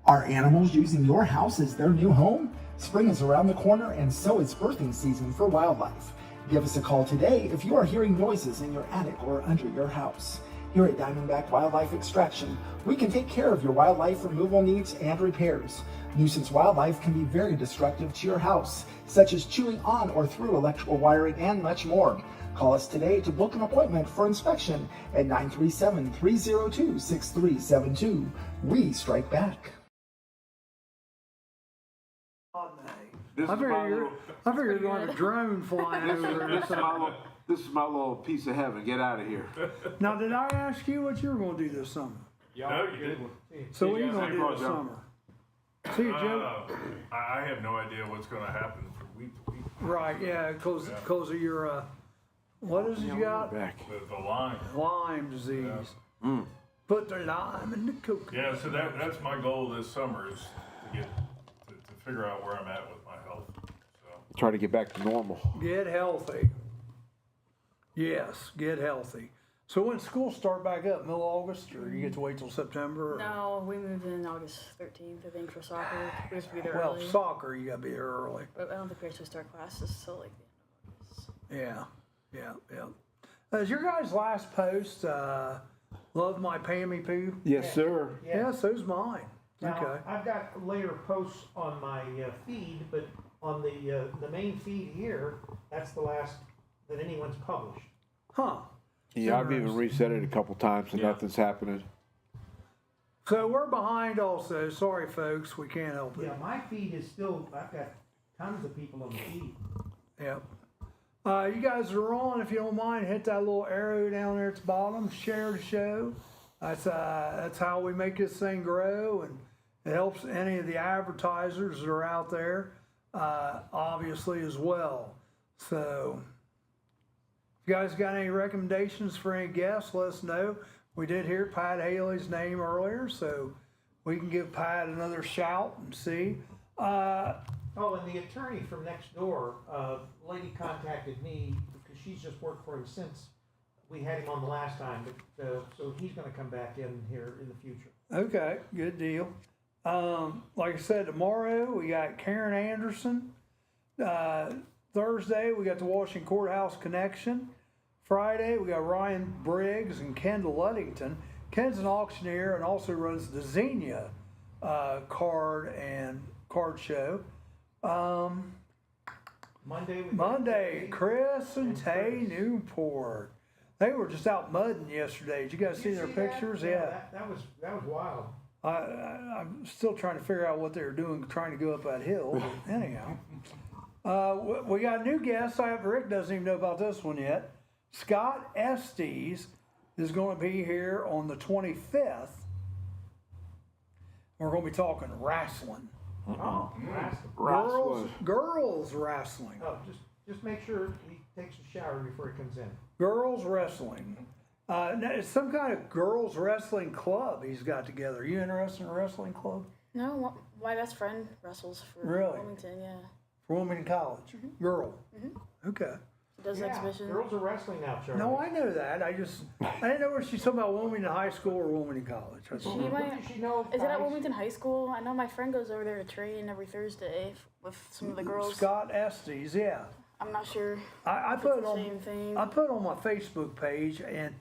Are animals using your house as their new home? Spring is around the corner, and so is birthing season for wildlife. Give us a call today if you are hearing noises in your attic or under your house. Here at Diamondback Wildlife Extraction, we can take care of your wildlife removal needs and repairs. Nuisance wildlife can be very destructive to your house, such as chewing on or through electrical wiring and much more. Call us today to book an appointment for inspection at 937-302-6372. We strike back. This I is figure my you're, little, I figure you're going to drone flying over this or is my something. little, this is my little piece of heaven. Get out of here. Now, did I ask you what you were going to do this summer? No, you didn't. So what are you guys going to do have this fun, Joe. summer? See you, Joe. I have no idea what's going to happen from week to week. Right, yeah, because of your, what is it you got? Back. The line. Lyme disease. Put the lime in the coconut. Yeah, so that's my goal this summer is to get to figure out where I'm at with my health. So Try to get back to normal. Get healthy. Yes, get healthy. So when schools start back up, middle August, or you get to wait till September? Or? No, we moved in August 13th, I think, for soccer. We have to be there Well, early. soccer, you got to be there early. But I don't think we actually start classes till like the end of August. Yeah. Is your guys' last post, love my Pammy Poo? Yes, sir. Yeah. Yeah, so's mine. Now, Okay. I've got later posts on my feed, but on the main feed here, that's the last that anyone's published. Huh. Yeah, I've even reset it a couple times and nothing's happening. So we're behind also. Sorry, folks, we can't help it. Yeah, my feed is still, I've got tons of people on the feed. Yep. You guys are on. If you don't mind, hit that little arrow down there at the bottom. Share the show. That's how we make this thing grow, and it helps any of the advertisers that are out there, obviously as well. So, if you guys got any recommendations for any guests, let us know. We did hear Pat Haley's name earlier, so we can give Pat another shout and see. Oh, and the attorney from next door, lady contacted me because she's just worked for him since we had him on the last time, but, so he's gonna come back in here in the future. Okay, good deal. Like I said, tomorrow we got Karen Anderson Thursday, we got the Washington Courthouse Connection. Friday, we got Ryan Briggs and Kendall Luddington. Ken's an auctioneer and also runs the Xenia card show. Monday, Chris and Tay Newport. They were just out mudding yesterday. Did you guys see their pictures? Yeah. That was wild. I'm still trying to figure out what they were doing, trying to go up that hill. But anyhow, we got a new guest. Rick doesn't even know about this one yet. Scott Estes is going to be here on the 25th. We're going to be talking wrestling. Oh, wrestling. Girls wrestling. Oh, just make sure he takes a shower before he comes in. Girls wrestling. Now, it's some kind of girls wrestling club he's got together. Are you interested in a wrestling club? No, my best friend wrestles for Really? Wilmington, yeah. For Wilmington College? Girl? Okay. She does exhibition. Girls are wrestling now, Charlie. No, I know that. I didn't know whether she's talking about Wilmington High School or Wilmington College. That's all. Is it at Wilmington High School? I know my friend goes over there to train every Thursday with some of the girls. Scott Estes, yeah. I'm not sure. I if put it's it the same on. thing. I put it on my Facebook page, and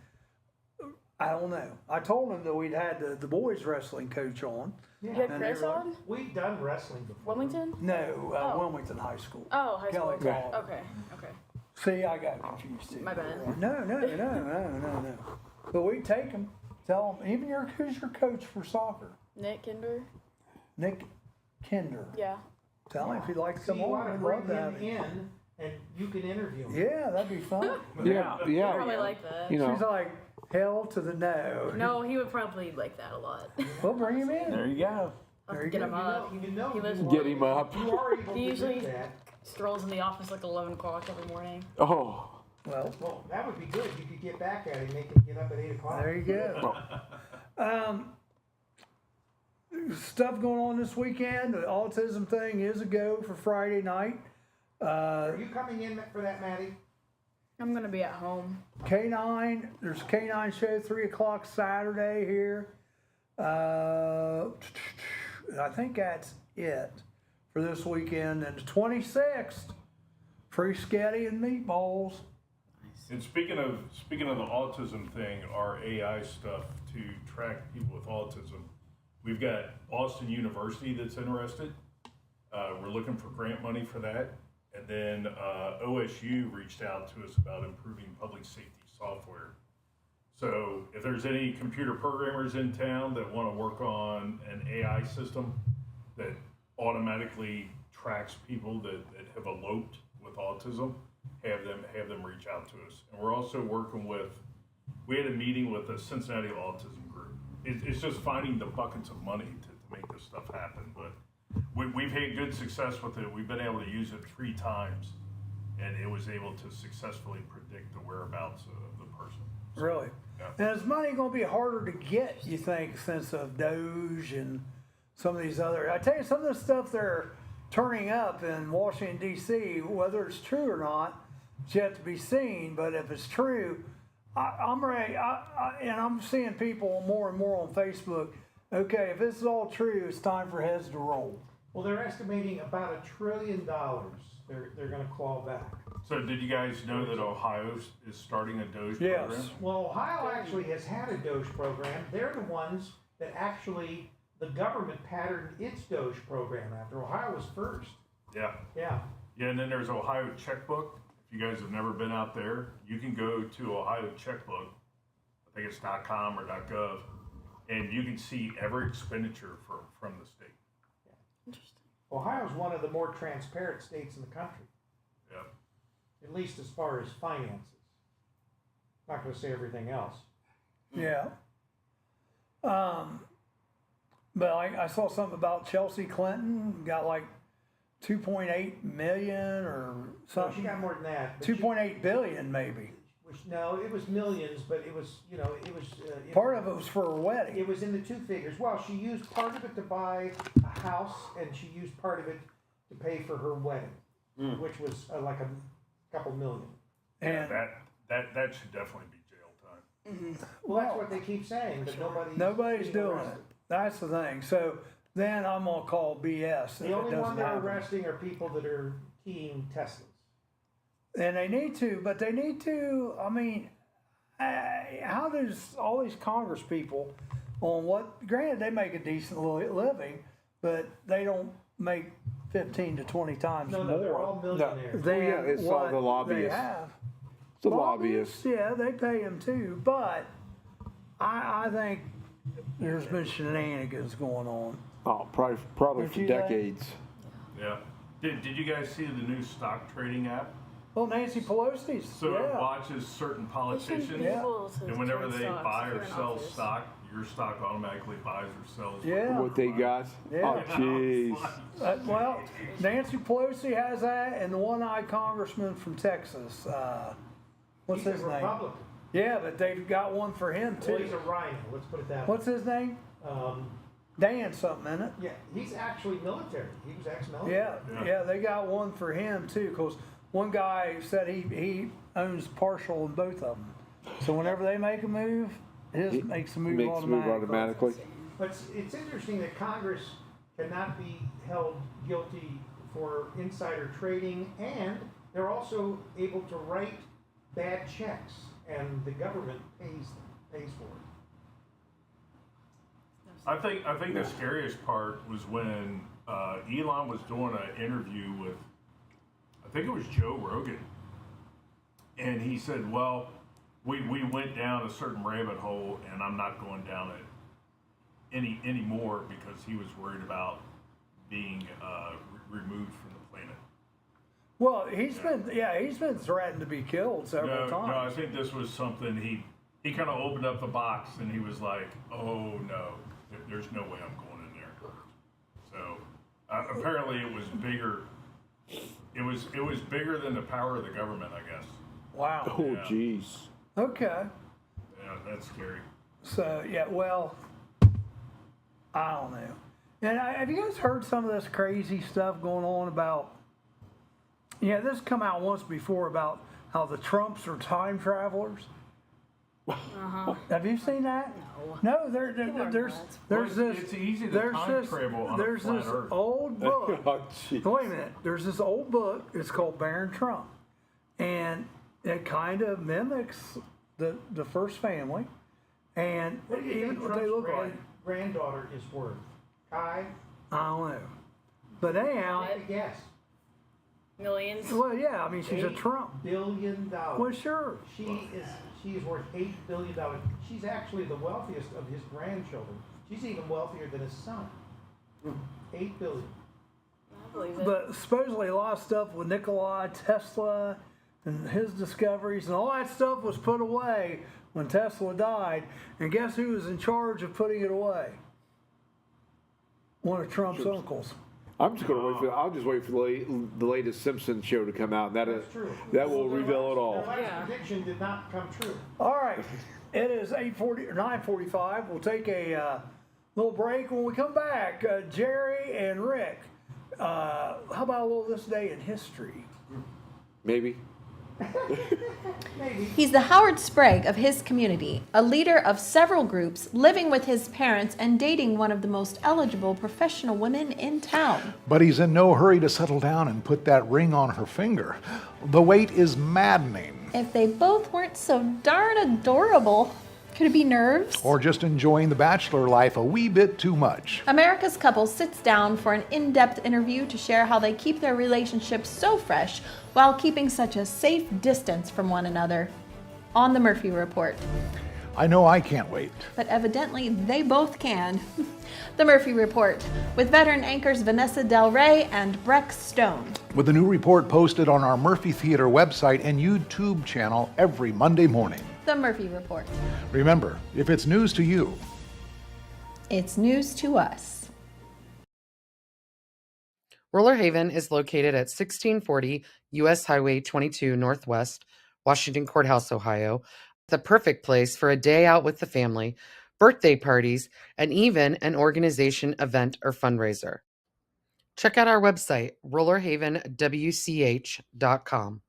I don't know. I told him that we'd had the boys wrestling coach on. You had And Chris they were on? We've done wrestling before. Wilmington? No, Oh. Wilmington High School. Oh, high school. Kelly College. Okay. See, I got confused too. My bad. No. But we take them. Tell them. Even who's your coach for soccer? Nick Kinder? Nick Kinder. Yeah. Tell him if he'd like to come you on. want to We'd bring love to have him him. in, and you can interview him. Yeah, that'd be fun. Yeah. He'd probably like that. You know. She's like, hell to the no. No, he would probably like that a lot. We'll bring him in. There you go. There you Get go. him up. You know He lives Get him up. You are able He to usually do that. strolls in the office like 11 o'clock every morning. Oh. Well, That would be good. You could get back at him, make him get up at 8 o'clock. there you go. Stuff going on this weekend. The autism thing is a go for Friday night. Are you coming in for that, Maddie? I'm gonna be at home. K9, there's a K9 show 3 o'clock Saturday here. I think that's it for this weekend. And the 26th, free spaghetti and meatballs. And speaking of the autism thing, our AI stuff to track people with autism, we've got Boston University that's interested. We're looking for grant money for that. And then OSU reached out to us about improving public safety software. So if there's any computer programmers in town that want to work on an AI system that automatically tracks people that have eloped with autism, have them reach out to us. And we're also working we had a meeting with the Cincinnati Autism Group. It's just finding the buckets of money to make this stuff happen. But we've had good success with it. We've been able to use it 3 times, and it was able to successfully predict the whereabouts of the person. Really? Yeah. And is money going to be harder to get, you think, since of Doge and some of these other? I tell you, some of the stuff they're turning up in Washington, D.C., whether it's true or not, it's yet to be seen. But if it's true, I'm ready. And I'm seeing people more and more on Facebook. Okay, if this is all true, it's time for heads to roll. Well, they're estimating about $1 trillion they're going to claw back. So did you guys know that Ohio is starting a Doge program? Yes. Well, Ohio actually has had a Doge program. They're the ones that actually, the government patterned its Doge program after. Ohio was first. Yeah. Yeah. Yeah, and then there's Ohio Checkbook. If you guys have never been out there, you can go to Ohio Checkbook. I think it's .com or .gov, and you can see every expenditure from the state. Interesting. Ohio is one of the more transparent states in the country, Yeah. at least as far as finances. Not going to say everything else. Yeah. But I saw something about Chelsea Clinton got like 2.8 million or So something. she got more than that. but she- 2.8 billion maybe. no, it was millions, but it was, it was... Part of it was for her wedding. It was in the 2 figures. Well, she used part of it to buy a house, and she used part of it to pay for her wedding, which was like a couple million. And That should definitely be jail time. Well, that's what they keep saying, but nobody's being doing arrested. it. That's the thing. So then I'm gonna call BS. if The it only doesn't one they're happen. arresting are people that are team Teslas. And they need to, but they need to, I mean, how does all these Congress people on what, granted, they make a decent living, but they don't make 15 to 20 times No, more they're all millionaires. than yeah, it's all what the lobbyists. they have. The lobbyists. Yeah, they pay them too, but I think there's been shenanigans going on. Oh, probably Don't for you think? decades. Yeah. Did you guys see the new stock trading app? Well, Nancy Pelosi's, So it yeah. watches certain politicians, Yeah. and whenever they buy or sell stock, your stock automatically buys or sells. Yeah. What they got? Yeah. Oh, jeez. Well, Nancy Pelosi has that, and the one-eyed congressman from Texas, what's He's his a name? Republican. Yeah, but they've got one for him Well, too. he's a rhino. Let's put it that way. What's his name? Dan something, isn't it? Yeah, he's actually military. He was ex-military. Yeah, they got one for him too, because one guy said he owns partial in both of them. So whenever they make a move, his makes a move Makes a move automatically. automatically. But it's interesting that Congress cannot be held guilty for insider trading, and they're also able to write bad checks, and the government pays for it. I think the scariest part was when Elon was doing an interview with, I think it was Joe Rogan, and he said, "Well, we went down a certain rabbit hole, and I'm not going down it anymore because he was worried about being removed from the planet." Well, he's been threatened to be killed several No, I times. think this was something he kind of opened up the box and he was like, "Oh no, there's no way I'm going in there." So apparently it was bigger. It was bigger than the power of the government, I guess. Wow. Oh, Yeah. jeez. Okay. Yeah, that's scary. So yeah, well, I don't know. And have you guys heard some of this crazy stuff going on about? Yeah, this come out once before about how the Trumps are time travelers. Have you seen that? No, there's Well, this. it's easy to there's time this, travel on a there's flat this Earth. old book. Oh, jeez. Wait a minute. There's this old book. It's called Baron Trump, and it kind of mimics the first family, and What do you even think what Trump's they look like. granddaughter is worth? Kai? I don't know. But anyhow, Take a guess. Millions. well, yeah. I mean, she's a $8 Trump. billion. Well, sure. She is worth $8 billion. She's actually the wealthiest of his grandchildren. She's even wealthier than his son. $8 billion. I believe it. But supposedly a lot of stuff with Nikola Tesla and his discoveries and all that stuff was put away when Tesla died. And guess who was in charge of putting it away? One of Trump's uncles. I'm just gonna wait for. I'll just wait for the latest Simpsons show to come out. And That's true. that will reveal it all. Their last Yeah. prediction did not come true. All right, it is 8:40 or 9:45. We'll take a little break. When we come back, Jerry and Rick, how about a little this day in history? Maybe. He's the Howard Sprague of his community, a leader of several groups, living with his parents and dating one of the most eligible professional women in town. But he's in no hurry to settle down and put that ring on her finger. The wait is maddening. If they both weren't so darn adorable. Could it be nerves? Or just enjoying the bachelor life a wee bit too much. America's couple sits down for an in-depth interview to share how they keep their relationship so fresh while keeping such a safe distance from one another. On the Murphy Report. I know I can't wait. But evidently they both can. The Murphy Report with veteran anchors Vanessa Del Rey and Breck Stone. With the new report posted on our Murphy Theater website and YouTube channel every Monday morning. The Murphy Report. Remember, if it's news to you, It's news to us. Roller Haven is located at 1640 U.S. Highway 22 Northwest, Washington Courthouse, Ohio. The perfect place for a day out with the family, birthday parties, and even an organization, event, or fundraiser. Check out our website, rollerhavenwch.com.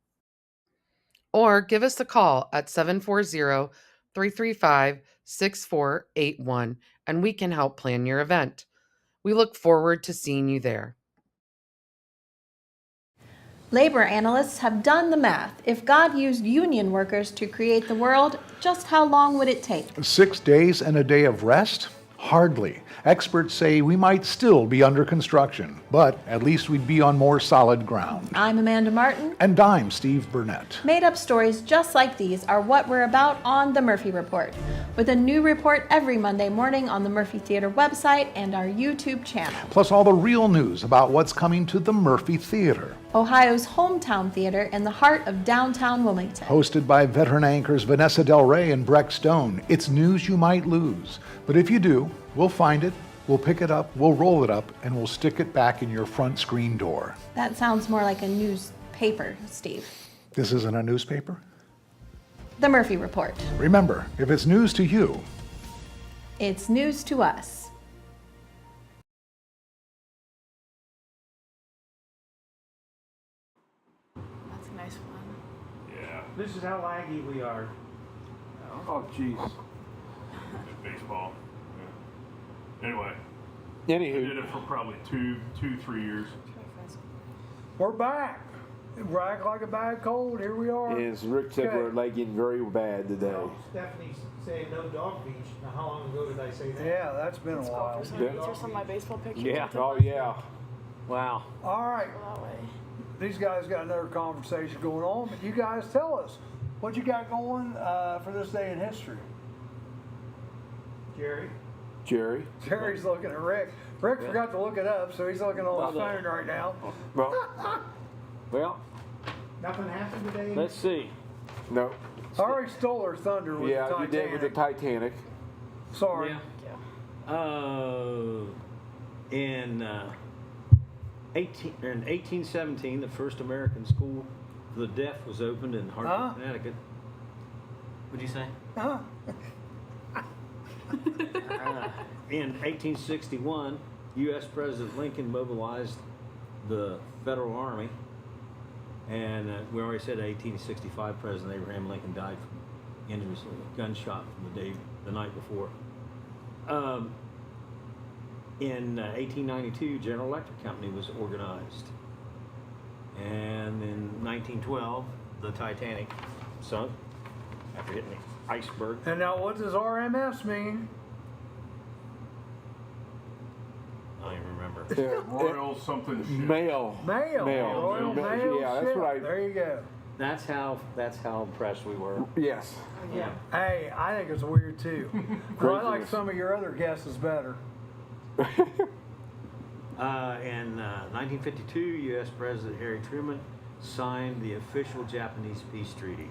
Or give us a call at 740-335-6481 and we can help plan your event. We look forward to seeing you there. Labor analysts have done the math. If God used union workers to create the world, just how long would it take? 6 days and a day of rest? Hardly. Experts say we might still be under construction, but at least we'd be on more solid ground. I'm Amanda Martin. And I'm Steve Burnett. Made-up stories just like these are what we're about on The Murphy Report, with a new report every Monday morning on the Murphy Theater website and our YouTube channel. Plus all the real news about what's coming to the Murphy Theater. Ohio's hometown theater in the heart of downtown Wilmington. Hosted by veteran anchors Vanessa Del Rey and Breck Stone. It's news you might lose. But if you do, we'll find it, we'll pick it up, we'll roll it up, and we'll stick it back in your front screen door. That sounds more like a newspaper, Steve. This isn't a newspaper? The Murphy Report. Remember, if it's news to you, It's news to us. That's a nice one. Yeah, This is how laggy we are. Oh, jeez. baseball. Yeah. Anyway, I Anywho, did it for probably two, 3 years. We're back. We're acting like a bad cold. Here we are. as Rick said, Okay. we're lagging very bad today. Stephanie's saying no dog beach. Now, how long ago did I say that? Yeah, that's been a while. These Yeah. are some of my baseball pictures. Yeah. Oh, yeah. Wow. All right. That way. These guys got another conversation going on, but you guys tell us what you got going for this day in history. Jerry? Jerry? Jerry's looking at Rick. Rick forgot to look it up, so he's looking on his Well, phone right now. Well, Well, Nothing happened today? let's see. no. I already stole her thunder with Yeah, the you did with the Titanic. Titanic. Sorry. In 1817, the first American school for the deaf was opened in Hartford, Huh? Connecticut. What'd you say? Huh? In 1861, U.S. President Lincoln mobilized the Federal Army, and we already said 1865 President Abraham Lincoln died from injuries from a gunshot from the night before. In 1892, General Electric Company was organized, and in 1912, the Titanic sunk after hitting the iceberg. And now, what does RMS mean? I don't even remember. Royal something shit. Mail. Mail. Mail. Royal Mail. Mail. Yeah, that's ship. what I- There you go. That's how impressed we were. Yes. Yeah. Hey, I think it's weird too. I like Craziness. some of your other guesses better. In 1952, U.S. President Harry Truman signed the official Japanese peace treaty.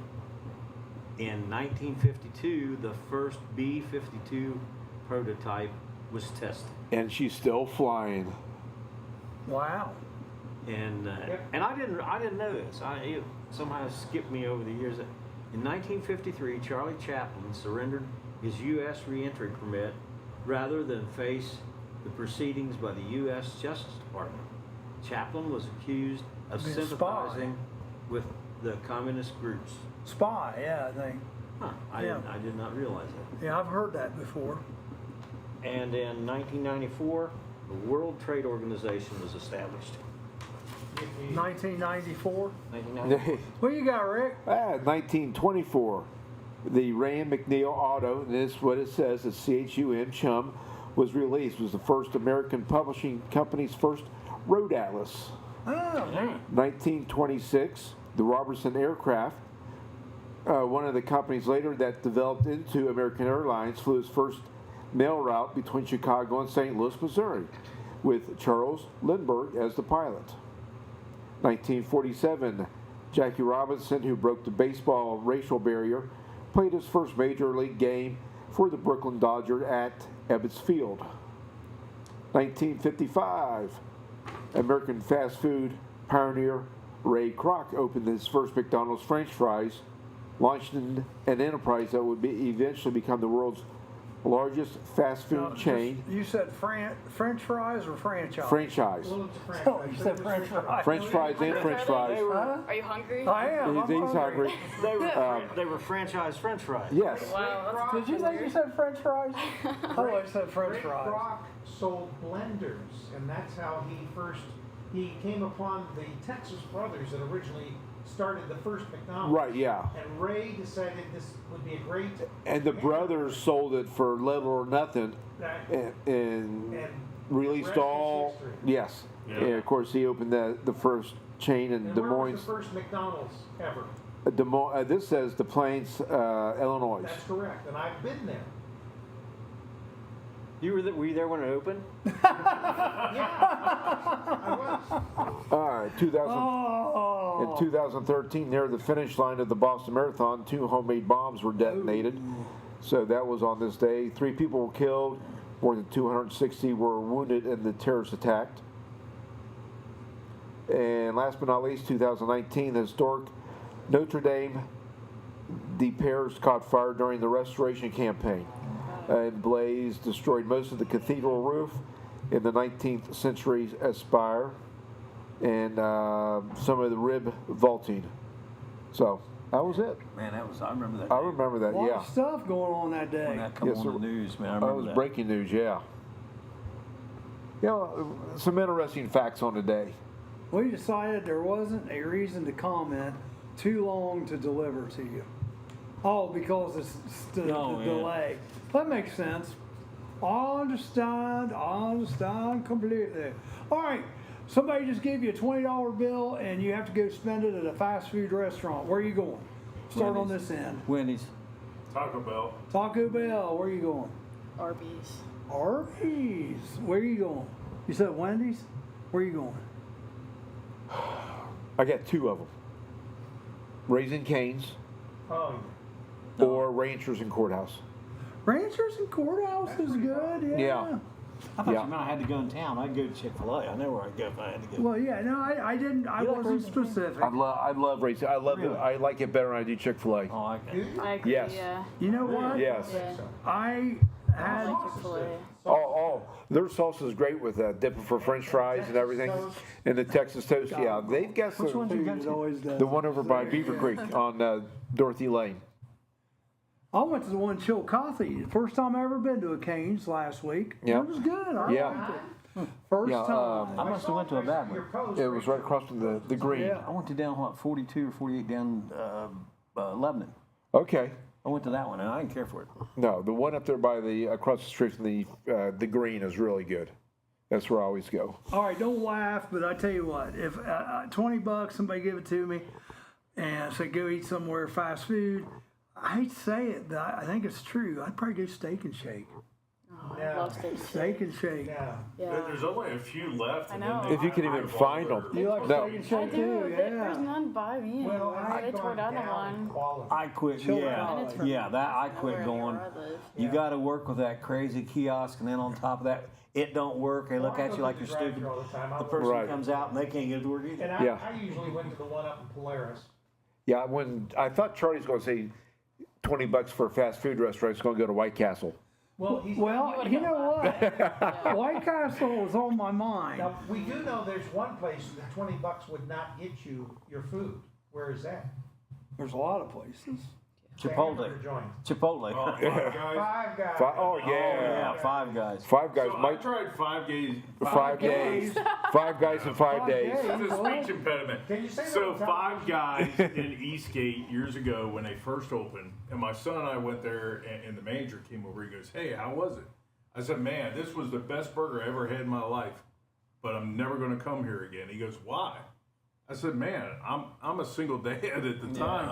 In 1952, the first B-52 prototype was tested. And she's still flying. Wow. And I didn't know this. It somehow skipped me over the years. In 1953, Charlie Chaplin surrendered his U.S. reentry permit rather than face the proceedings by the U.S. Justice Department. Chaplin was accused of Being a spy. sympathizing with the communist groups. Spy, yeah, I think. Huh, I did not realize that. Yeah, I've heard that before. And in 1994, the World Trade Organization was established. 1994. 1994. What you got, Rick? 1924, the Rand McNeil Auto, and this is what it says, it's CHUM, Chum, was released. It was the first American publishing company's first road atlas. Oh, 1926, the Robertson aircraft, one of the companies later that developed into American Airlines, flew its first mail route between Chicago and St. Louis, Missouri, with Charles Lindbergh as the pilot. 1947, Jackie Robinson, who broke the baseball racial barrier, played his first major league game for the Brooklyn Dodgers at Ebbets Field. 1955, American fast food pioneer Ray Kroc opened his first McDonald's French fries, launching an enterprise that would eventually become the world's largest fast food now, chain. You said French fries or franchise? Franchise. Well, it's a franchise. Oh, you said French fries. French fries and French fries. Huh? Are you hungry? I am. I'm He's hungry. They were franchised French fries. Yes. Wow, that's Did you say you said French fries? I thought you said French Ray fries. Kroc sold blenders, and that's how he first he came upon the Texas brothers that originally started the first McDonald's. Right, yeah. And Ray decided this would be a great. And the brothers sold it for little or nothing, and released rest is all. history. Yes, Yeah. and of course he opened the first chain in And Des where Moines. was the first McDonald's ever? This says Des Plaines, Illinois. That's correct, and I've been there. Were you there when it opened? Yeah, I was. All right, 2000. In 2013, near the finish line of the Boston Marathon, 2 homemade bombs were detonated. So that was on this day. 3 people were killed, more than 260 were wounded in the terrorist attack. And last but not least, 2019, the historic Notre Dame de Paris caught fire during the restoration campaign. And blaze destroyed most of the cathedral roof in the 19th century spire and some of the rib vaulting. So that was it. Man, I remember that. I remember that, A lot yeah. of stuff going on that day. When that come Yes, on sir. the news, man. I That remember was that. breaking news, yeah. You know, some interesting facts on the day. We decided there wasn't a reason to comment too long to deliver to you. Oh, because it's the Oh, yeah. delay. That makes sense. I understand completely. All right, somebody just gave you a $20 bill and you have to go spend it at a fast food restaurant. Where are you going? Start on this end. Wendy's. Taco Bell. Taco Bell, where are you going? Arby's. Arby's, where are you going? You said Wendy's? Where are you going? I got 2 of them. Raising Cane's Oh, or Ranchers and Courthouse. Ranchers and Courthouse is good, Yeah. I thought Yeah. you meant I had to go in town. I'd go to Chick-fil-A. I know where I'd go if I had to go. Well, yeah, no, I didn't, I You like wasn't Raising Cane's? specific. I love Raising. I love it. Really? I like it better when I do Chick-fil-A. Oh, I I agree, Yes. yeah. You know what? Yes. Yeah. I had, Chick-fil-A. Oh, their sauce is great with dipping for French fries and everything, and the Texas toast. Yeah, they've got Which ones you got it to? always does. the one over by Beaver Creek on Dorothy Lane. I went to the one in Chillicothe. First time I ever been to a Cane's last week. Yeah. It was good. I Yeah. liked it. First Yeah, time. I must have went to a bad your one. post. It was right across from the green. Yeah. I went to down, 42 or 48 down Lebanon. Okay. I went to that one, and I didn't care for it. No, the one up there by across the street from the green is really good. That's where I always go. All right, don't laugh, but I tell you what, if $20, somebody give it to me and say go eat somewhere fast food, I hate to say it, but I think it's true. I'd probably go Steak and Shake. Oh, Yeah. I love steak. Steak and Shake. Yeah. Yeah. There's only a few left. I and know. then they If you can even high find roller. them. You like No. Steak and I Shake do. too? There's Yeah. none by me. Well, they I've tore gone down the down in one. quality. I quit. Chillicothe. I quit Nowhere going. near where I live. You got to work with that crazy kiosk, and then on top of that, it don't work. They look Well, I at go you like through you're the stupid. drive-thru all the time. I The love person Right. comes out and they can't get to work either. And Yeah. I usually went to the one up in Polaris. Yeah, when I thought Charlie's going to say $20 for a fast food restaurant, it's going to go to White Castle. Well, he's Well, you know what? White Castle was on my mind. now we do know there's one place that $20 would not get you your food. Where is that? There's a lot of places. The Chipotle. hamburger joint. Chipotle. Oh, Five Guys. Five Guys. Oh, Oh, yeah, yeah. Five Guys. Five Guys. So I Mike, tried 5 days. 5 days. 5 guys in 5 days. This is a speech impediment. Can you say that So one time? 5 Guys in Eastgate years ago when they first opened, and my son and I went there, and the manager came over. He goes, "Hey, how was it?" I said, "Man, this was the best burger I ever had in my life, but I'm never going to come here again." He goes, "Why?" I said, "Man, I'm a single dad at the time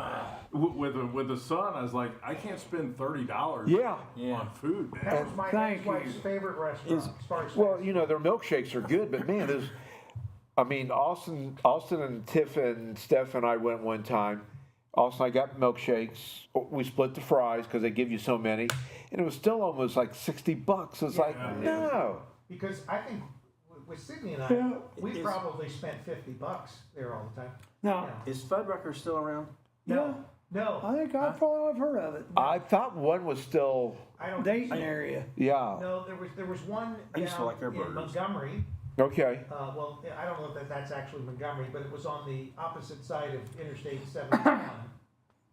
with a son. I was like, I can't spend $30 Yeah. on food, man." That was my Thank ex-wife's you. favorite restaurant. as far as Well, fast you know, their milkshakes are good, but man, Austin and Tiff and Steph and I went one time. Austin and I got milkshakes. We split the fries because they give you so many. And it was still almost like $60. It's like, no. Because I think with Sydney and I, we probably spent $50 there all the time. Now, Is Fuddruckers still around? No, no, I think I probably have heard of it. I thought one was still, I don't. Dayton area. yeah. No, there was one I used to down like their in burgers. Montgomery. Okay. Well, I don't know if that's actually Montgomery, but it was on the opposite side of Interstate 71.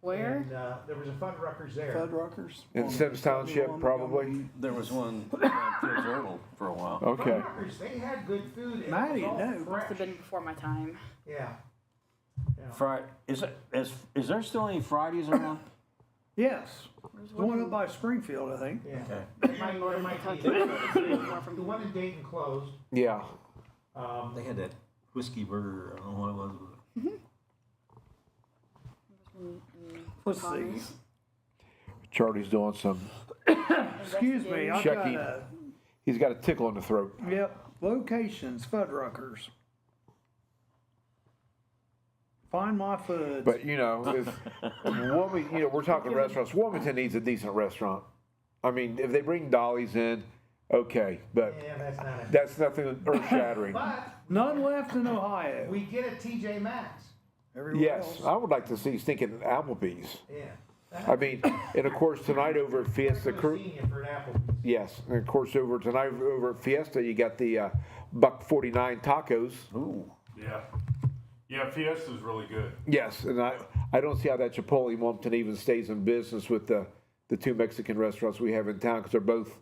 Where? And there was a Fuddruckers there. Fuddruckers. In Sims Township, probably. There was one around Fields Erdel for a while. Okay. Fuddruckers, they had good food. And Maddie, it was all no. Must fresh. have been before my time. Yeah. Yeah. Is there still any Fridays around? Yes. There's one up by Springfield, I think. Yeah. Okay. It might be. The one in Dayton closed. Yeah. They had that whiskey burger. I don't know what it was. Let's see. Charlie's doing some. Excuse me, I've got Checking. a, He's got a tickle in the throat. yep, locations, Fuddruckers. Find my foods. But if we're talking restaurants. Wilmington needs a decent restaurant. I mean, if they bring dollies in, okay, but Yeah, that's not it. that's nothing earth-shattering. But None left in Ohio. we get a TJ Maxx. Everywhere Yes, else. I would like to see stinking Applebee's. Yeah. I mean, and of course tonight over at Fiesta Crew. Senior for an Applebee's. Yes, and of course tonight over at Fiesta you got the $1.49 tacos. Ooh. Yeah. Yeah, Fiesta's really good. Yes, and I don't see how that Chipotle in Wilmington even stays in business with the two Mexican restaurants we have in town because they're both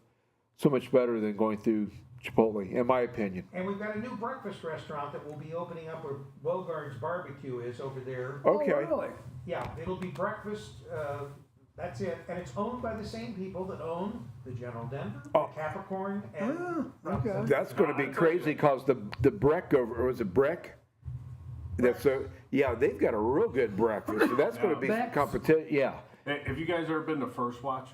so much better than going through Chipotle, in my opinion. And we've got a new breakfast restaurant that will be opening up where Bogart's Barbecue is over there. Okay. Oh, really? Yeah, it'll be breakfast. That's it, and it's owned by the same people that own the General Denver, Oh. the Capricorn, and okay. That's going to be crazy because the Breck over, or was it Breck? That's they've got a real good breakfast. So that's going to be some Beck's. competition. Yeah. Hey, have you guys ever been to First Watch?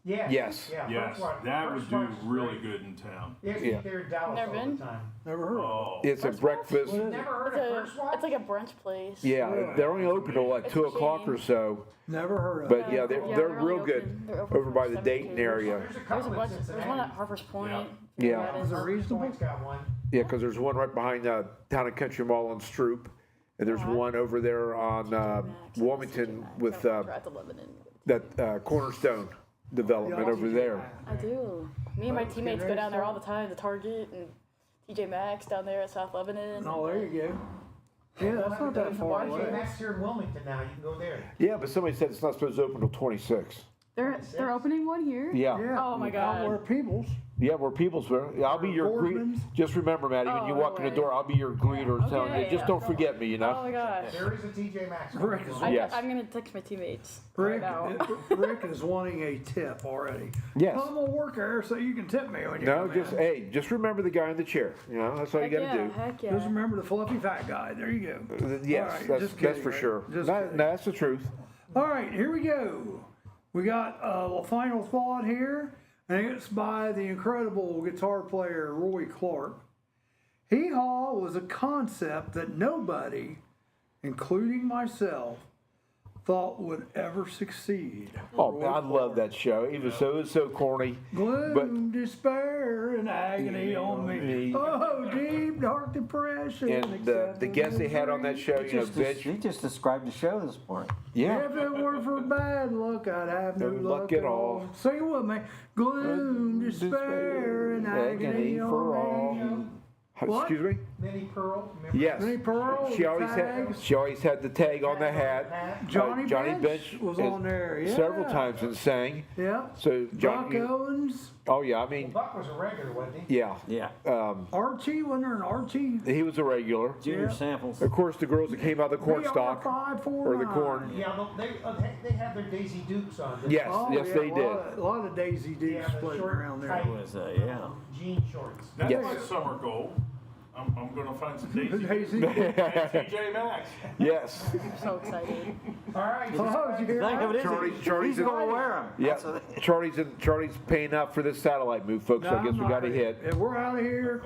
Yes. Yes. Yeah, Yes, First Watch- that First would do Watch is really great. good in town. Yeah, Yeah. they're in Dallas Never all been? the time. Never heard of Oh, It's a breakfast. Never heard of First Watch? It's like a brunch place. Yeah, they're only open till like It's 2 a o'clock or chain. so. it. Never heard of But it. yeah, they're they're real only good open- they're open over from by the 7 Dayton to- area. There's a There's a couple in bunch. There's one at Cincinnati. Harper's Point. Yeah. Yeah. Is it reasonable? Point's got one. Yeah, because there's one right behind Town and Country Mall on Stroop, and there's one over there on Wilmington with At the Lebanon. that Cornerstone development over there. I do. Me and my teammates go down there all the time to Target and TJ Maxx down there at South Lebanon. Oh, there you go. Yeah, that's not that far TJ away. Maxx here in Wilmington now. You can go there. Yeah, but somebody said it's not supposed to open till 26. They're opening one here. Yeah. Yeah. Oh, my Out where God. Peoples. Yeah, we're people's. I'll be your greet. Boardmans. Just remember, Maddie, when you Oh, walk in the way. door, I'll be your greeter. Telling you, Okay. just don't forget me, you Oh know. my gosh. There is a TJ Maxx. Rick is- Yes. I'm gonna text my teammates Rick, right now. Rick is wanting a tip already. Yes. I'm gonna work here so you can tip me when you No, come just in. just remember the guy in the chair. You know, that's all you Heck got to yeah, do. heck Just yeah. remember the fluffy fat guy. There you go. Yes, All right, that's just that's kidding, for Rick. sure. Just No, kidding. that's the truth. All right, here we go. We got a final thought here, and it's by the incredible guitar player Roy Clark. Hee haw was a concept that nobody, including myself, thought would ever succeed. Oh man, I love that show. It was so corny. Gloom, despair, and agony on me. Oh, deep, dark depression. And the guests they had on that show, you know, He just described the show this morning. yeah. If it were for bad luck, I'd have no luck at all. Sing it with me. Gloom, despair, and agony on me. What? Excuse me. Minnie Pearl. Remember? Yes. Minnie Pearl, She always tags. had the tag on the hat. Johnny Johnny Bench Bench was is- on there, yeah. several times and sang. Yeah. So Buck Johnny. Owens, Oh yeah, I mean, Buck was a regular, wasn't he? yeah. Yeah. Archie, wasn't there an Archie? He was a regular. Junior Yeah. samples. Of course, the girls that came out of the corn stalk or the corn. Yeah, but they had their Daisy Dukes on. didn't Yes, Oh, yes, yeah, they a did. lot of- A lot of Daisy they? Dukes Yeah, the floating short, around there. tight, Was yeah. jean shorts. That's Yes. my summer goal. I'm going to find some Daisy Daisy. and TJ Maxx. Yes. I'm so excited. All right. Oh, did you hear Think of that? it, Charlie's he's going to wear them. Yeah. Charlie's paying up for this satellite move, folks. So I guess we got to hit. And we're out of here.